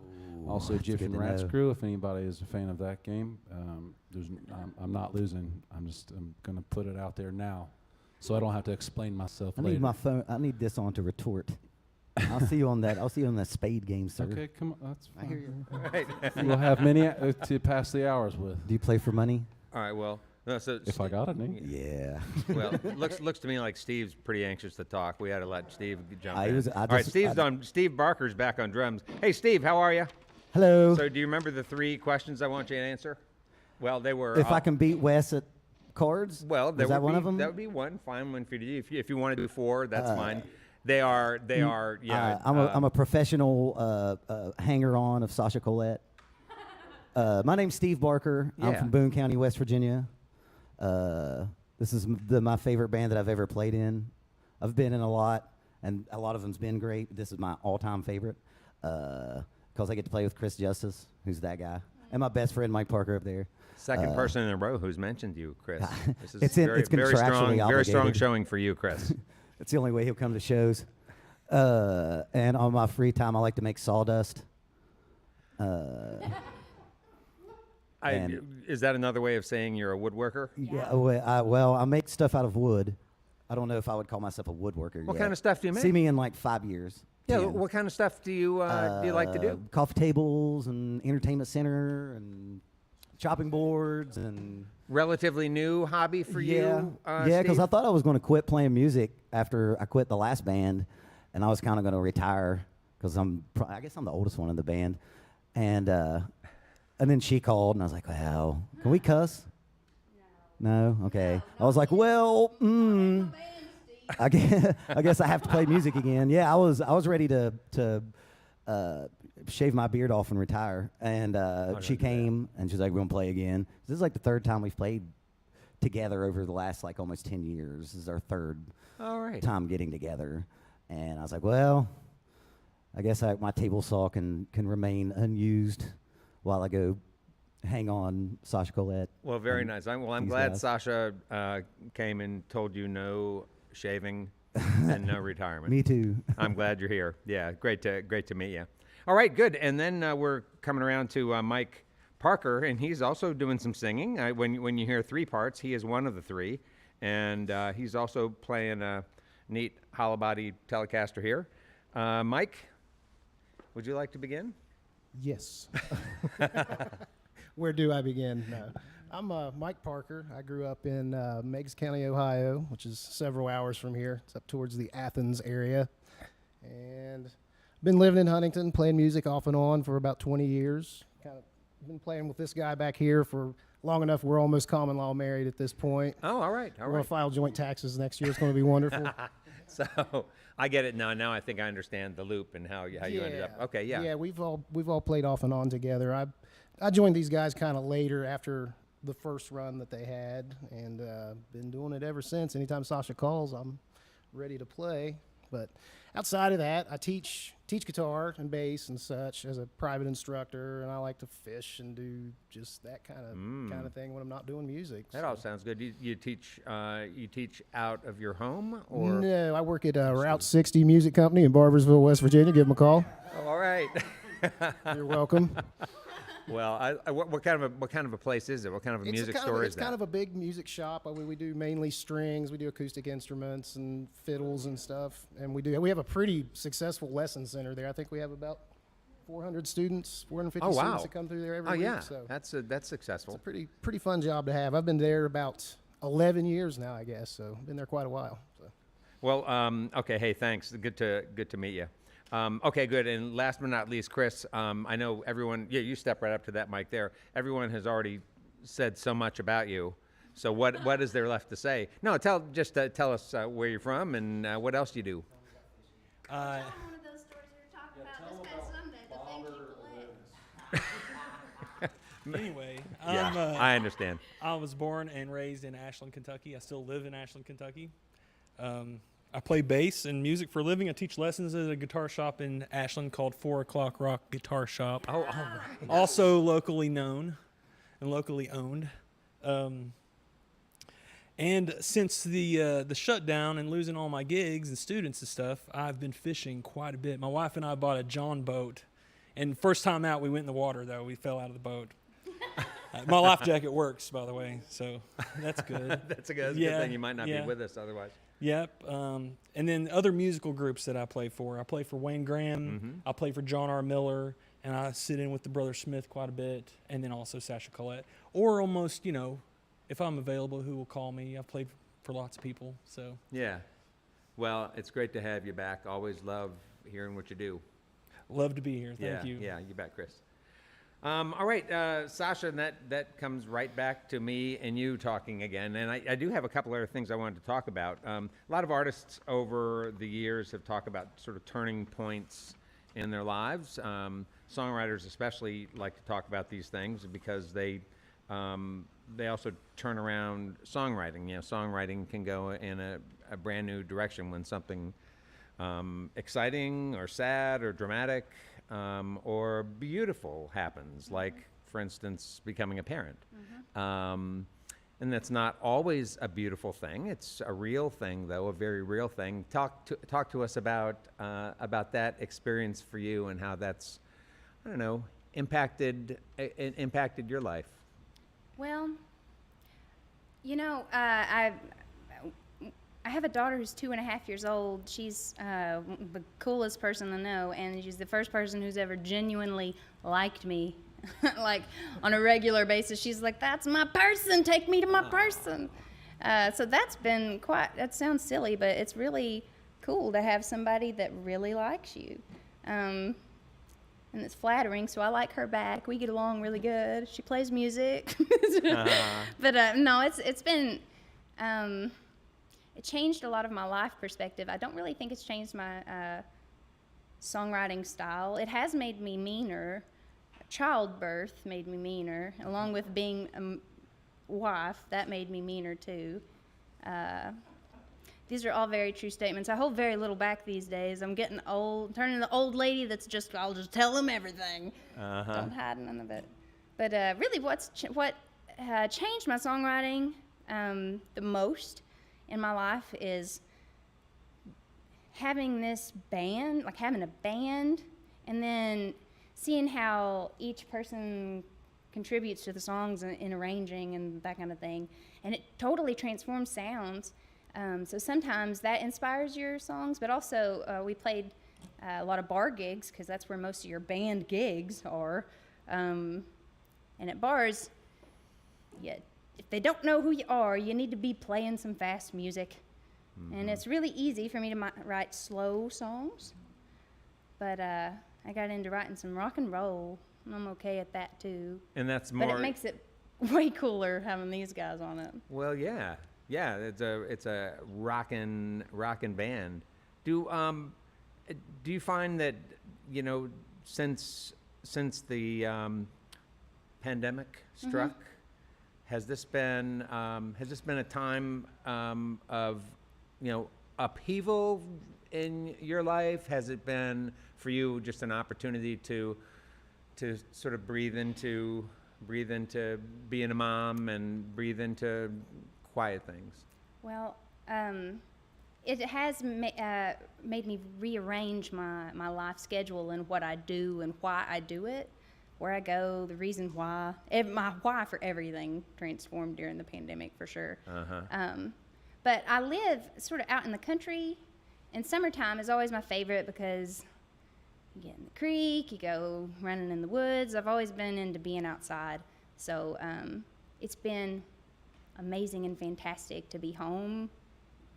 Also, Egyptian Rats Crew, if anybody is a fan of that game. I'm not losing. I'm going to put it out there now so I don't have to explain myself I later. need my phone. I need this on to retort. I'll see you on that. I'll see you on that spade game, sir. Okay, come on. That's fine. I hear you. Right. You'll have many to pass the hours with. Do you play for money? All right. Well, so If I got it, Yeah. well, looks to me like Steve's pretty anxious to talk. We had to let Steve jump I in. was- I All right, just- Steve Barker's back on drums. Hey, Steve, how are you? Hello. So, do you remember the 3 questions I want you to answer? Well, they were. If I can beat Wes at cards, Well, is that one of them? That would be one fine one for you. If you want to do 4, that's fine. They are. Yeah. I'm a professional hanger-on of Sasha Colette. My name's Steve Barker. I'm Yeah. from Boone County, West Virginia. This is my favorite band that I've ever played in. I've been in a lot, and a lot of them's been great. This is my all-time favorite because I get to play with Chris Justice, who's that guy, and my best friend Mike Parker up there. Second person in a row who's mentioned you, Chris. This is It's very contractually very strong obligated. showing for you, Chris. It's the only way he'll come to shows. And on my free time, I like to make sawdust. Is that another way of saying you're a woodworker? Yeah. Well, I make stuff out of wood. I don't know if I would call myself a woodworker. What yet. kind of stuff do you make? See me in like 5 years. Yeah. 10. What kind of stuff do you like to do? Coffee tables and entertainment center and chopping boards and. Relatively new hobby for you? Yeah, because I Steve? thought I was going to quit playing music after I quit the last band, and I was kind of going to retire because I guess I'm the oldest one in the band, and then she called, and I was like, well, can we cuss? No. Okay. I was like, well, I guess I have to play music again. Yeah, I was ready to shave my beard off and retire. And she came and she's like, we're gonna play again. This is like the third time we've played together over the last like almost 10 years. This is our third time getting together. And I was like, well, I guess my table saw can remain unused while I go hang on Sasha Colette. Well, very nice. I'm these glad guys. Sasha came and told you no shaving and no retirement. Me too. I'm glad you're here. Yeah, great to meet you. All right, good. And then we're coming around to Mike Parker, and he's also doing some singing. When you hear three parts, he is one of the three, and he's also playing a neat hollow body Telecaster here. Mike, would you like to begin? Yes. Where do I begin? No. I'm Mike Parker. I grew up in Meigs County, Ohio, which is several hours from here. It's up towards the Athens area. And been living in Huntington, playing music off and on for about 20 years. Kind of been playing with this guy back here for long enough. We're almost common law married at this point. Oh, all right. We're going to file joint taxes next year. It's going to be wonderful. So I get it now. Now I think I understand the loop and how you ended up. Okay, yeah. Yeah, we've all played off and on together. I joined these guys kind of later after the first run that they had, and been doing it ever since. Anytime Sasha calls, I'm ready to play. But outside of that, I teach guitar and bass and such as a private instructor, and I like to fish and do just that kind of thing when I'm not doing music. That all sounds good. You teach out of your home, or No, I work at Route 60 Music Company in Barbersville, West Virginia. Give them a call. Oh, all right. You're welcome. Well, what kind of a place is it? What kind of a music store is It's that? kind of a big music shop. We do mainly strings. We do acoustic instruments and fiddles and stuff. And we have a pretty successful lesson center there. I think we have about 400 students, 450 Oh, wow. students that come through there every Oh week. yeah, So that's successful. it's a pretty fun job to have. I've been there about 11 years now, I guess. So been there quite a while. So. Well, okay. Hey, thanks. Good to meet you. Okay, good. And last but not least, Chris, I know everyone, yeah, you step right up to that mic there. Everyone has already said so much about you. So what is there left to say? No, tell us where you're from and what else you do. One of those stories we were talking about this past Sunday, the things you collect. Anyway, Yeah, I understand. I was born and raised in Ashland, Kentucky. I still live in Ashland, Kentucky. I play bass and music for a living. I teach lessons at a guitar shop in Ashland called 4 O'Clock Rock Guitar Shop. Oh, all right. Also locally known and locally owned. And since the shutdown and losing all my gigs and students and stuff, I've been fishing quite a bit. My wife and I bought a John boat. And first time out, we went in the water, though. We fell out of the boat. My life jacket works, by the way, so that's good. That's a good thing. You might not be with us otherwise. Yep. And then other musical groups that I play for. I play for Wayne Graham. I play for John R. Miller. And I sit in with the Brother Smith quite a bit. And then also Sasha Colette. Or almost, if I'm available, who will call me. I've played for lots of people. So Yeah. Well, it's great to have you back. Always love hearing what you do. love to be here. Thank you. Yeah, you bet, Chris. All right, Sasha, and that comes right back to me and you talking again. And I do have a couple other things I wanted to talk about. A lot of artists over the years have talked about sort of turning points in their lives. Songwriters especially like to talk about these things because they they also turn around songwriting. You know, songwriting can go in a brand new direction when something exciting or sad or dramatic or beautiful happens, like, for instance, becoming a parent. And that's not always a beautiful thing. It's a real thing, though, a very real thing. Talk to us about that experience for you and how that's, I don't know, impacted your life. Well, you know, I have a daughter who's 2.5 years old. She's the coolest person I know, and she's the first person who's ever genuinely liked me. Like, on a regular basis, she's like, "That's my person, take me to my person." So that's been that sounds silly, but it's really cool to have somebody that really likes you. And it's flattering, so I like her back. We get along really good. She plays music. But no, it's been, it changed a lot of my life perspective. I don't really think it's changed my songwriting style. It has made me meaner. Childbirth made me meaner, along with being a wife. That made me meaner too. These are all very true statements. I hold very little back these days. I'm getting old, turning the old lady that's just, I'll just tell them everything. Don't hide none of it. But really what changed my songwriting the most in my life is having this band, like having a band, and then seeing how each person contributes to the songs in arranging and that kind of thing. And it totally transforms sounds. So sometimes that inspires your songs, but also we played a lot of bar gigs because that's where most of your band gigs are. And at bars, if they don't know who you are, you need to be playing some fast music. And it's really easy for me to write slow songs, but I got into writing some rock and roll, and I'm okay at that too. And that's more. But it makes it way cooler having these guys on it. Well, yeah, it's a rockin' band. Do you find that, you know, since the pandemic struck, has this been a time of, you know, upheaval in your life? Has it been for you just an opportunity to sort of breathe into being a mom and breathe into quiet things? Well, it has made me rearrange my life schedule and what I do and why I do it, where I go, the reason why. My why for everything transformed during the pandemic for sure. But I live sort of out in the country, and summertime is always my favorite because you get in the creek, you go running in the woods. I've always been into being outside. So it's been amazing and fantastic to be home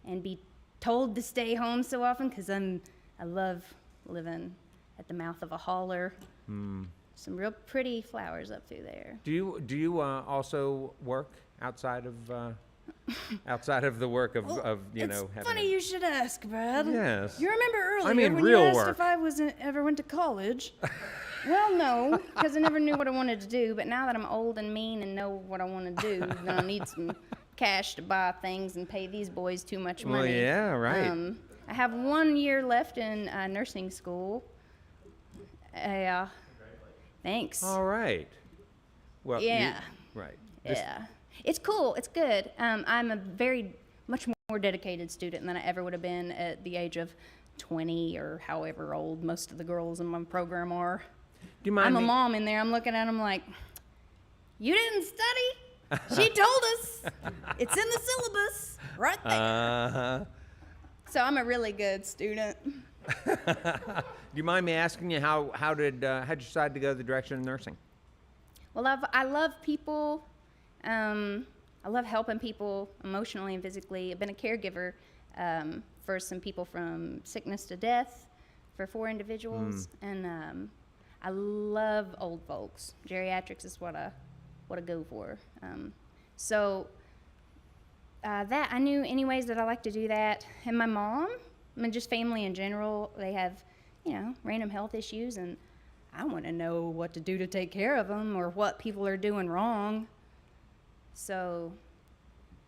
and be told to stay home so often because I love living at the mouth of a holler. Some real pretty flowers up through there. Do you also work outside of the work of you know? It's funny you should ask, Brad. Yes. You remember earlier I mean, when real you asked work. if I ever went to college? Well, no, because I never knew what I wanted to do. But now that I'm old and mean and know what I want to do, then I need some cash to buy things and pay these boys too much money. Well, yeah, right. I have 1 year left in nursing school. Yeah. Thanks. All right. Well, Yeah. right. Yeah. It's cool. It's good. I'm a much more dedicated student than I ever would have been at the age of 20 or however old most of the girls in my program are. Do you mind I'm a me- mom in there. I'm looking at them like, you didn't study? She told us. It's in the syllabus right there. So I'm a really good student. Do you mind me asking you how'd you decide to go the direction of nursing? Well, I love people. I love helping people emotionally and physically. I've been a caregiver for some people from sickness to death for 4 individuals, and I love old folks. Geriatrics is what I go for. So that I knew anyways that I like to do that. And my mom, I mean, just family in general, they have, you know, random health issues, and I want to know what to do to take care of them or what people are doing wrong. So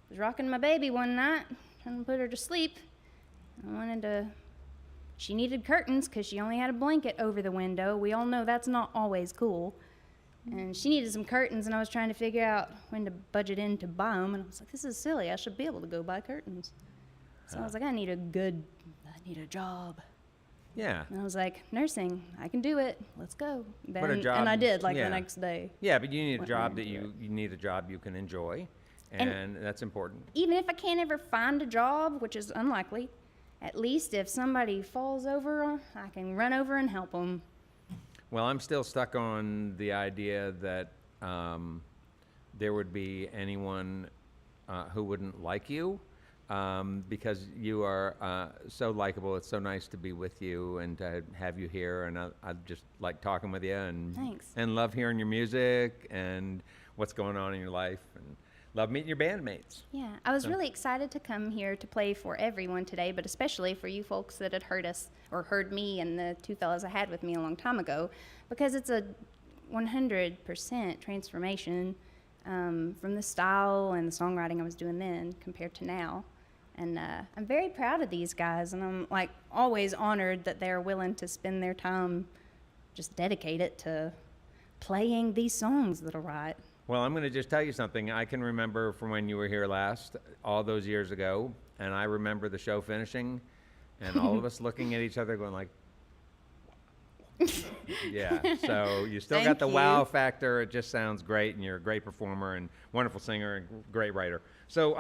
I was rocking my baby one night, trying to put her to sleep. She needed curtains because she only had a blanket over the window. We all know that's not always cool. And she needed some curtains, and I was trying to figure out when to budget in to buy them. And I was like, this is silly. I should be able to go buy curtains. So I was like, I need a job. Yeah. And I was like, nursing, I can do it. Let's go. But a job, and I did, yeah. the next day. Yeah, but you need a Went job right that into you need a job you can enjoy, And- and that's important. Even if I can't ever find a job, which is unlikely, at least if somebody falls over, I can run over and help them. Well, I'm still stuck on the idea that there would be anyone who wouldn't like you, because you are so likable. It's so nice to be with you and to have you here, and I just like talking with you, and Thanks. and love hearing your music and what's going on in your life, and love meeting your bandmates. Yeah, I was really excited to come here to play for everyone today, but especially for you folks that had heard us, or heard me and the two fellas I had with me a long time ago, because it's a 100% transformation from the style and the songwriting I was doing then compared to now. And I'm very proud of these guys, and I'm like always honored that they're willing to spend their time, just dedicate it to playing these songs that I write. Well, I'm going to just tell you something. I can remember from when you were here last, all those years ago, and I remember the show finishing, and all of us looking at each other going like, yeah. So you still got Thank the you. wow factor. It just sounds great, and you're a great performer and wonderful singer and great writer. So,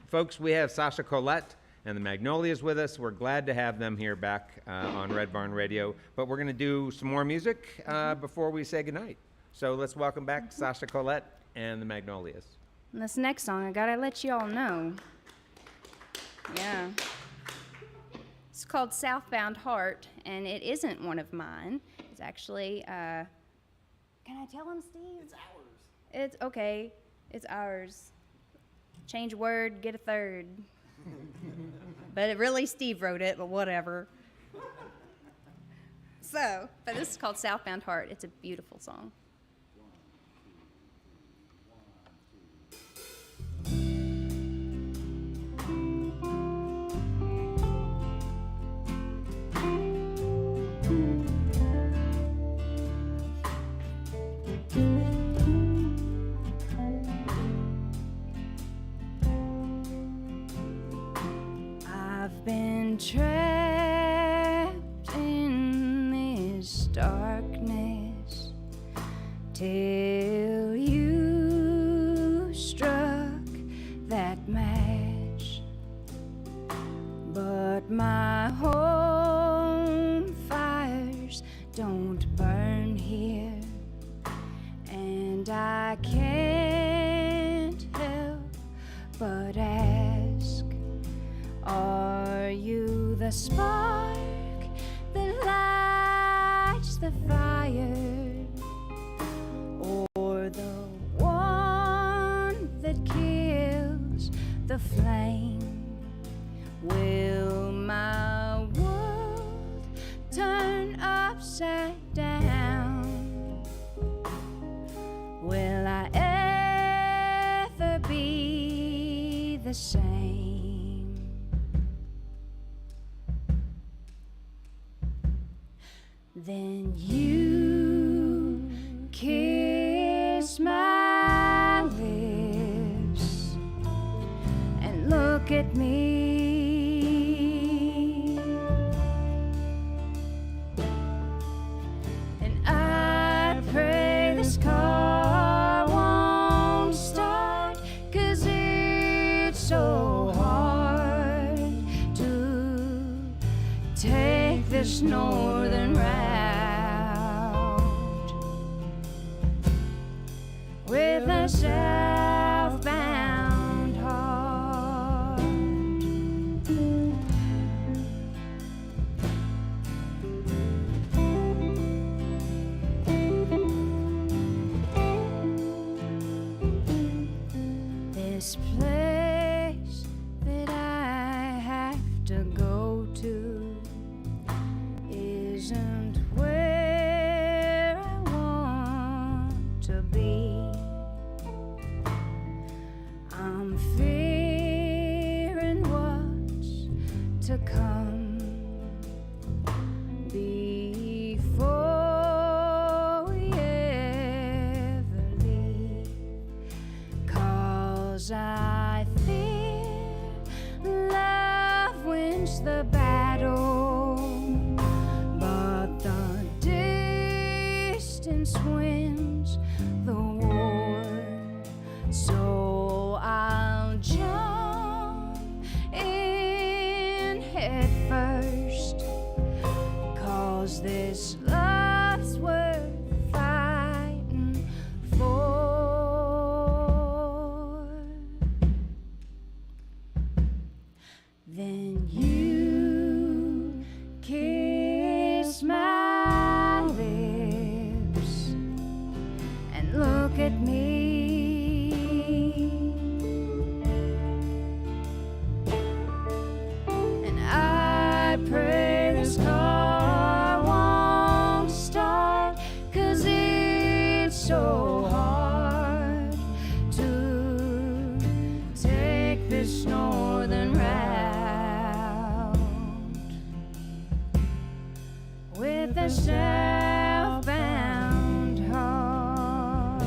folks, we have Sasha Colette and the Magnolias with us. We're glad to have them here back on Red Barn Radio, but we're going to do some more music before we say goodnight. So let's welcome back Sasha Colette and the Magnolias. And this next song, I gotta let you all know. Yeah. It's called Southbound Heart, and it isn't one of mine. It's actually, can I tell him, Steve? It's ours. It's okay. It's ours. Change a word, get a third. But it really, Steve wrote it, but whatever. So, but this is called Southbound Heart. It's a beautiful song. I've been trapped in this darkness till you struck that match. But my home fires don't burn here, and I can't help but ask, are you the spark that lights the fire, or the one that kills the flame? Will my world turn upside down? Will I ever be the same? Then you kiss my lips and look at me, and I pray this car won't start, 'cause it's so hard to take this northern route with a southbound heart. This place that I have to go to isn't where I want to be. to come before we ever leave, 'cause I fear love wins the battle, but the distance wins the war. So I'll jump in head first, 'cause this love's worth fighting for. Then you kiss my lips and look at me, and I pray this car won't start, 'cause it's so hard to take this northern route with a southbound heart.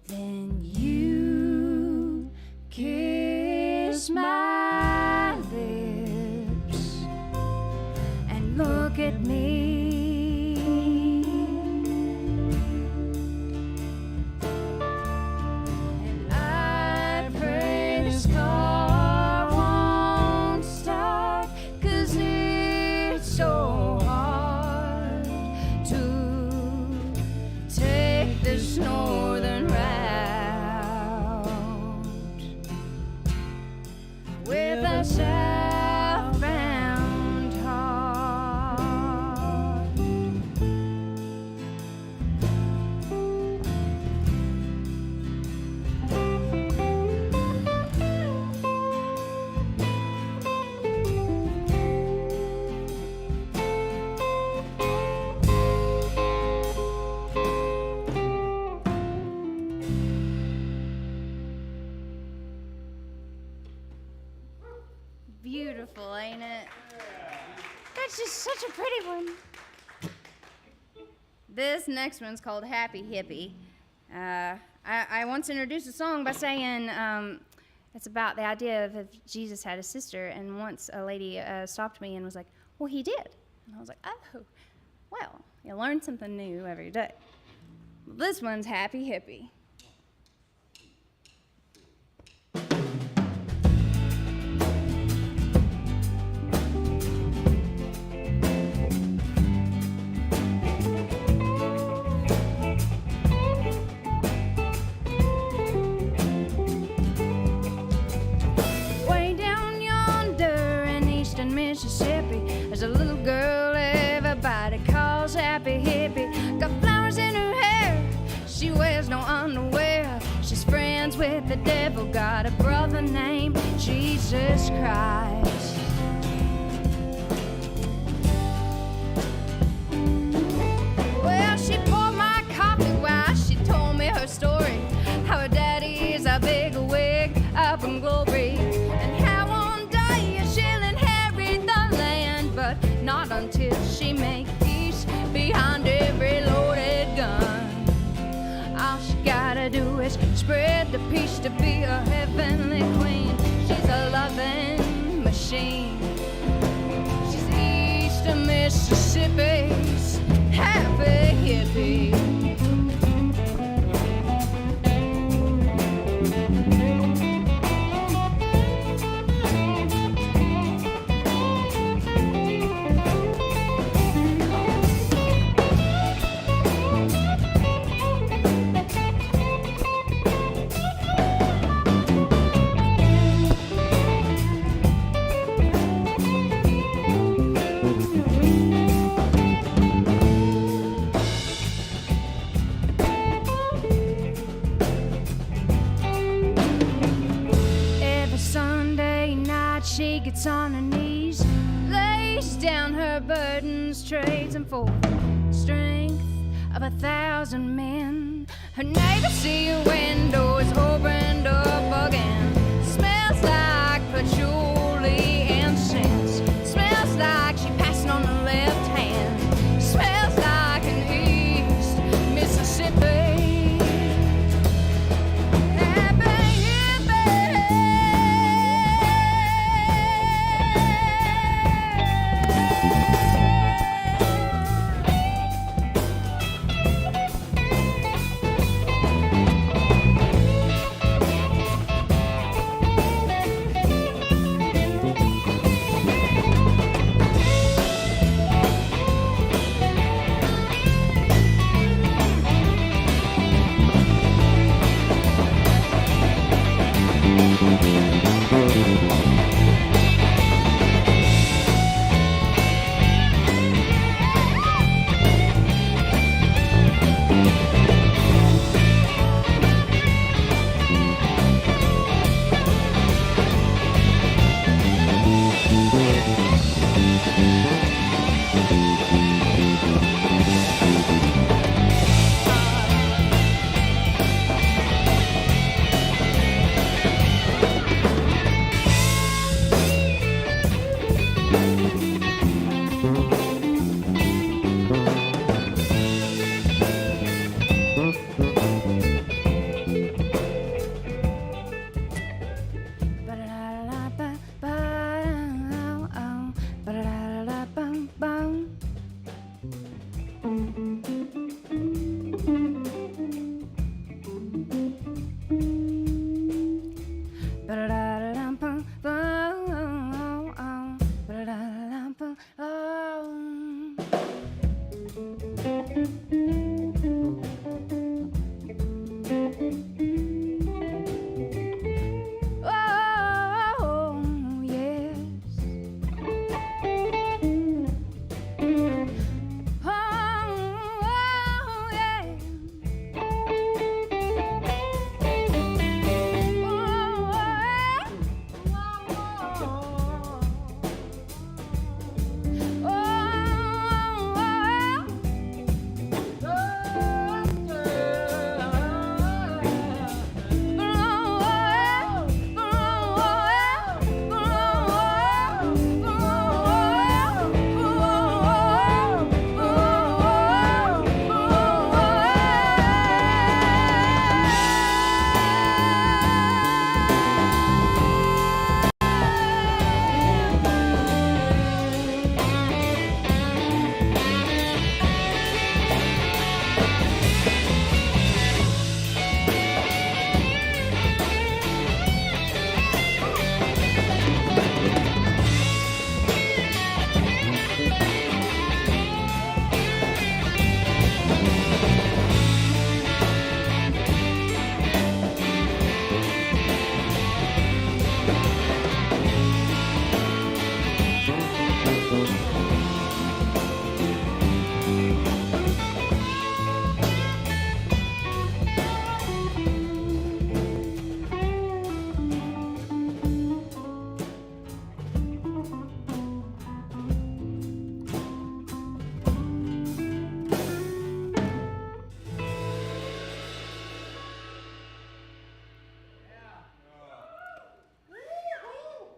Then you kiss my lips and look at me, and I pray this car won't start, 'cause it's so hard to take this northern route with a southbound heart. Beautiful, ain't it? That's just such a pretty one. This next one's called Happy Hippie. I once introduced a song by saying it's about the idea of if Jesus had a sister, and once a lady stopped me and was like, well, he did. And I was like, oh, well, you learn something new every day. This one's Happy Hippie. Way down yonder in eastern Mississippi, there's a little girl everybody calls Happy Hippie. Got flowers in her hair, she wears no underwear. She's friends with the devil, got a brother named Jesus Christ. Well, she poured my coffee while she told me her story, how her daddy is a big wig up in glory, and how one day she'll inherit the land, but not until she make peace behind every loaded gun. All she gotta do is spread the peace to be a heavenly queen. She's a loving machine. She's east of Mississippi's Happy Hippie. gets on her knees, lays down her burdens, trades them for strength of 1,000 men. Her neighbors see her window is opened up again. Smells like patchouli and scents. Smells like she passing on the left hand. Smells like an East Mississippi.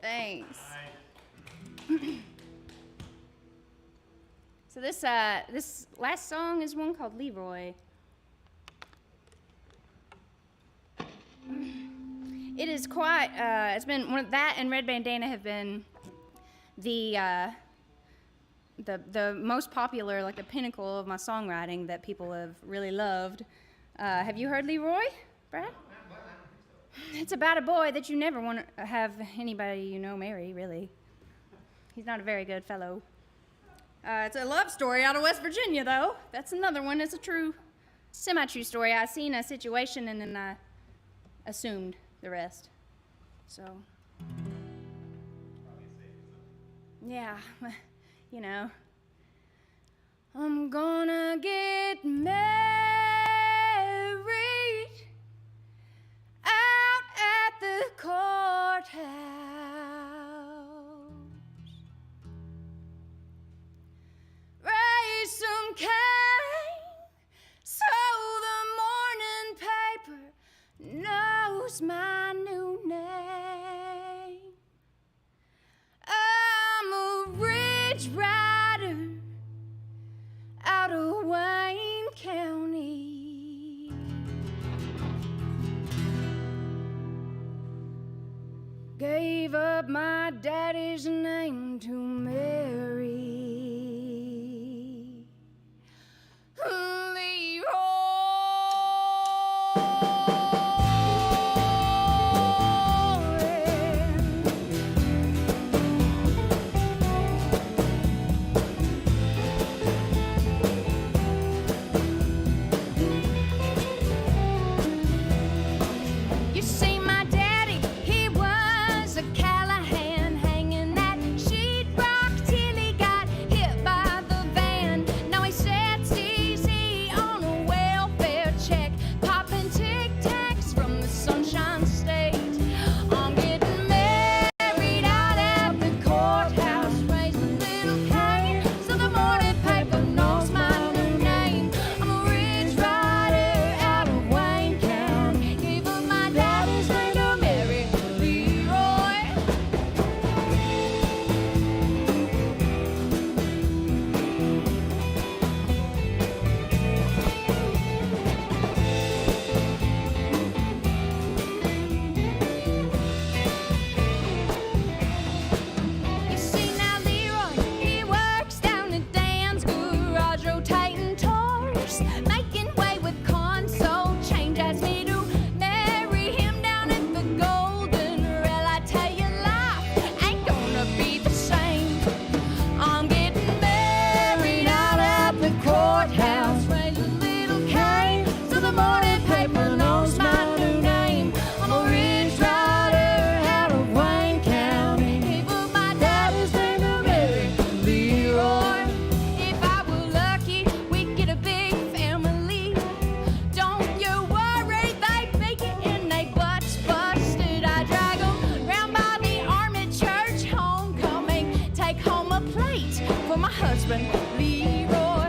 Thanks. So this last song is one called Leroy. It is quite. It's been one of that and Red Bandana have been the most popular, like the pinnacle of my songwriting that people have really loved. Have you heard Leroy, Brad? It's about a boy that you never want to have anybody you know marry, really. He's not a very good fellow. It's a love story out of West Virginia, though. That's another one. It's a true, semi-true story. I seen a situation and then I assumed the rest. So, yeah, you know. I'm gonna get married out at the courthouse. knows my new name. I'm a ridge rider out of Wayne County. Gave up my daddy's name to marry You see, my daddy, he was a Callahan, hanging that sheetrock till he got hit by the van. Now he sits easy on a welfare check, popping Tic Tacs from the Sunshine State. I'm getting married out at the courthouse, raising little Cain, so the morning paper knows my new name. I'm a ridge rider out of Wayne County. Gave up my daddy's name to marry Leroy. You see now, Leroy, he works down at Dan's garage, rotating tours, making way with console change. Asked me to marry him down at the Golden Rail. I tell you, life ain't gonna be the same. I'm getting married out at the courthouse, raising little Cain, so the morning paper knows my new name. I'm a ridge rider out of Wayne County. Gave up my daddy's name to marry Leroy. If I were lucky, we'd get a big family. Don't you worry, they'd make it and they butts busted. I drag 'em round by the army church homecoming, take home a plate for my husband, Leroy.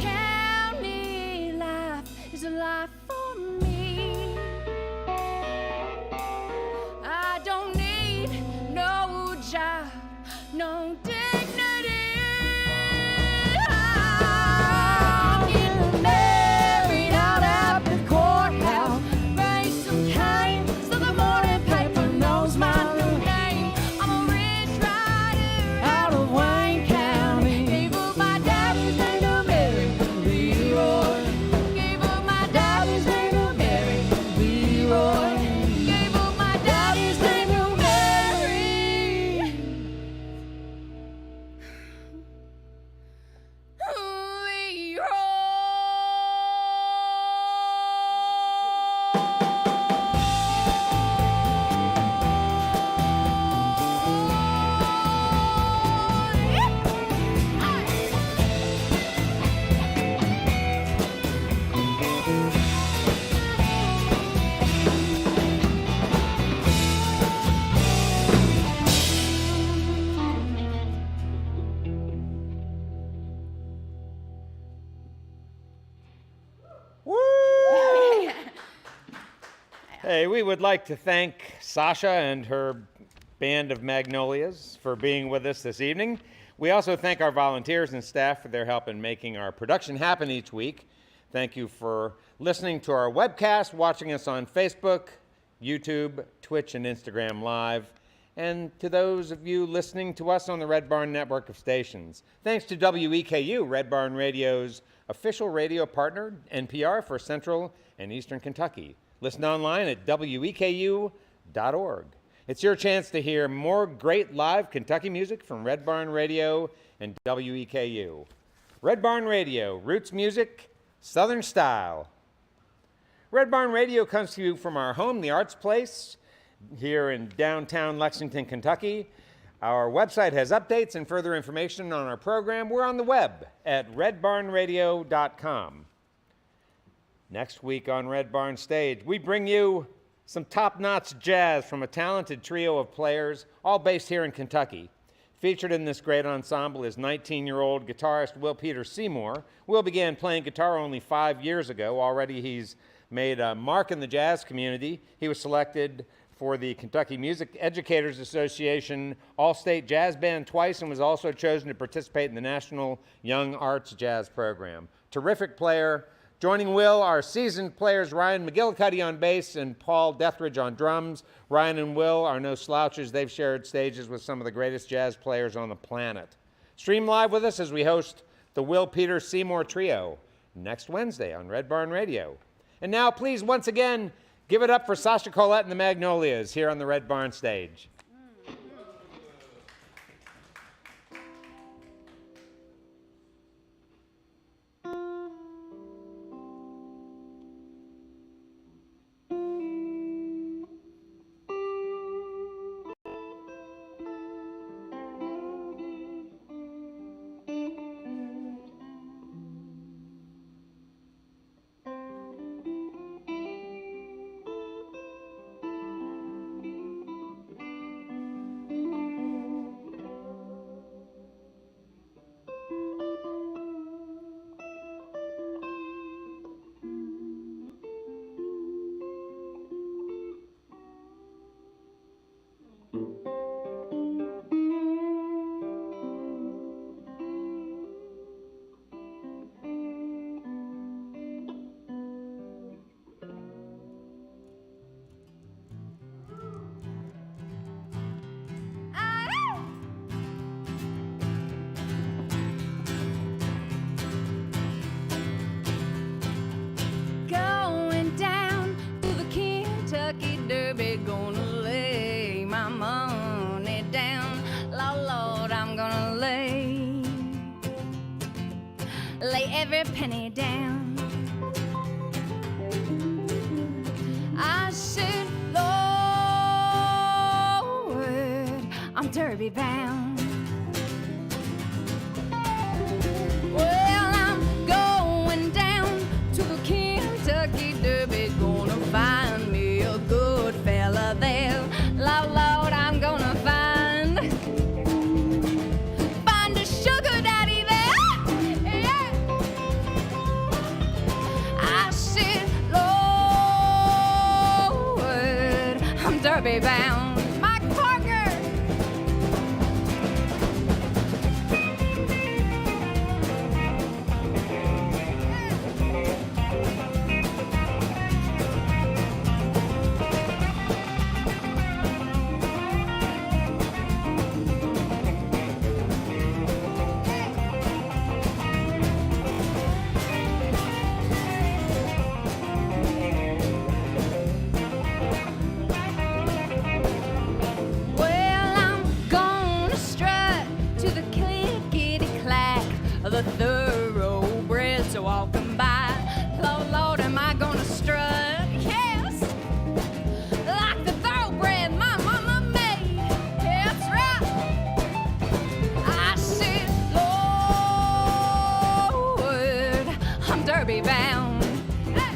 County life is a life for me. I don't need no job, no dignity. I'm getting married out at the courthouse, raise some Cain, so the morning paper knows my new name. I'm a ridge rider out of Wayne County. Gave up my daddy's name to marry Leroy. Gave up my daddy's name to marry Leroy. Gave up my daddy's name to marry Hey, we would like to thank Sasha and her band of Magnolias for being with us this evening. We also thank our volunteers and staff for their help in making our production happen each week. Thank you for listening to our webcast, watching us on Facebook, YouTube, Twitch, and Instagram Live, and to those of you listening to us on the Red Barn network of stations. Thanks to WEKU, Red Barn Radio's official radio partner, NPR for Central and Eastern Kentucky. Listen online at weku.org. It's your chance to hear more great live Kentucky music from Red Barn Radio and WEKU. Red Barn Radio, roots music, Southern style. Red Barn Radio comes to you from our home, the Arts Place, here in downtown Lexington, Kentucky. Our website has updates and further information on our program. We're on the web at redbarnradio.com. Next week on Red Barn Stage, we bring you some top-notch jazz from a talented trio of players, all based here in Kentucky. Featured in this great ensemble is 19-year-old guitarist Will Peter Seymour. Will began playing guitar only 5 years ago. Already he's made a mark in the jazz community. He was selected for the Kentucky Music Educators Association All-State Jazz Band twice and was also chosen to participate in the National Young Arts Jazz Program. Terrific player. Joining Will are seasoned players Ryan McGillicuddy on bass and Paul Deathridge on drums. Ryan and Will are no slouches. They've shared stages with some of the greatest jazz players on the planet. Stream live with us as we host the Will Peter Seymour Trio next Wednesday on Red Barn Radio. And now, please, once again, give it up for Sasha Colette and the Magnolias here on the Red Barn stage. Going down to the Kentucky Derby, gonna lay my money down. Lord, I'm gonna lay every penny down. I said, Lord, I'm Derby bound. Well, I'm going down to the Kentucky Derby, gonna find me a good fella there. Lord, I'm gonna find a sugar daddy there. Yeah. I said, Lord, I'm Derby bound. Mike Parker. Well, I'm gonna strut to the clickety-clack of the thoroughbreds walking by. Lord, am I gonna strut? Yes, like the thoroughbred my mama made. That's right. I said, Lord, I'm Derby bound. Hey.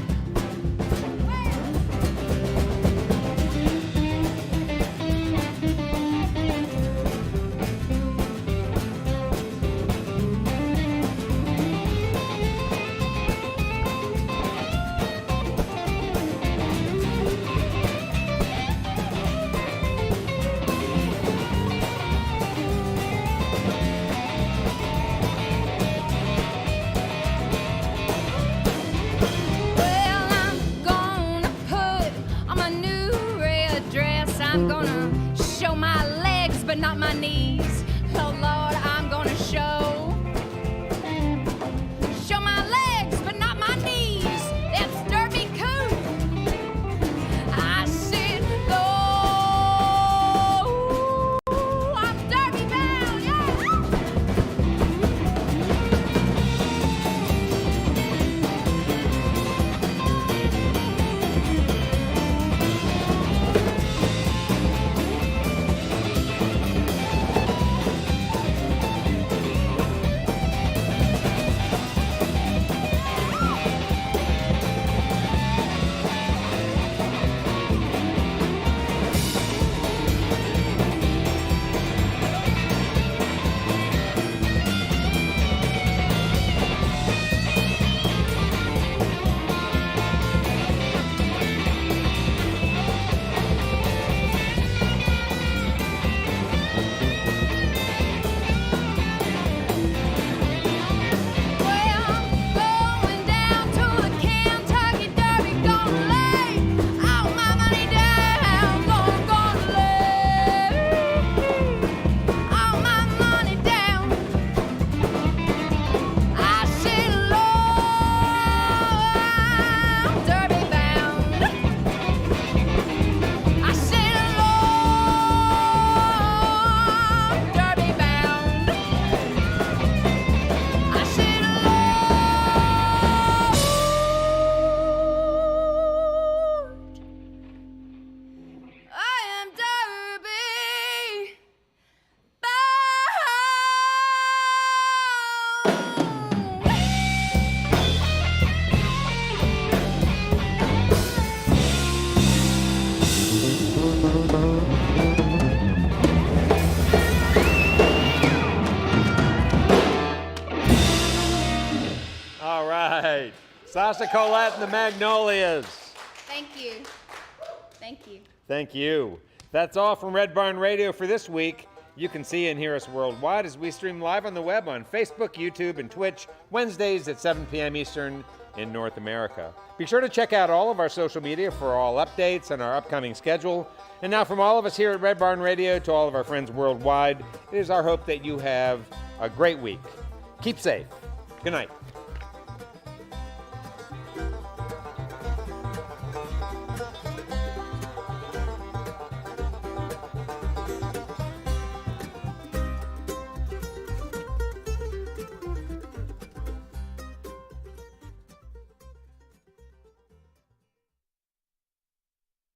Well, I'm gonna put on my new red dress. I'm gonna show my legs, but not my knees. Oh Lord, I'm gonna show my legs, but not my knees. That's Derby cool. I said, Lord, I'm Derby bound. Yeah. All right. Sasha Colette and the Magnolias. Thank you. Thank you. Thank you. That's all from Red Barn Radio for this week. You can see and hear us worldwide as we stream live on the web on Facebook, YouTube, and Twitch, Wednesdays at 7 p.m. Eastern in North America. Be sure to check out all of our social media for all updates and our upcoming schedule. And now from all of us here at Red Barn Radio to all of our friends worldwide, it is our hope that you have a great week. Keep safe. Good night.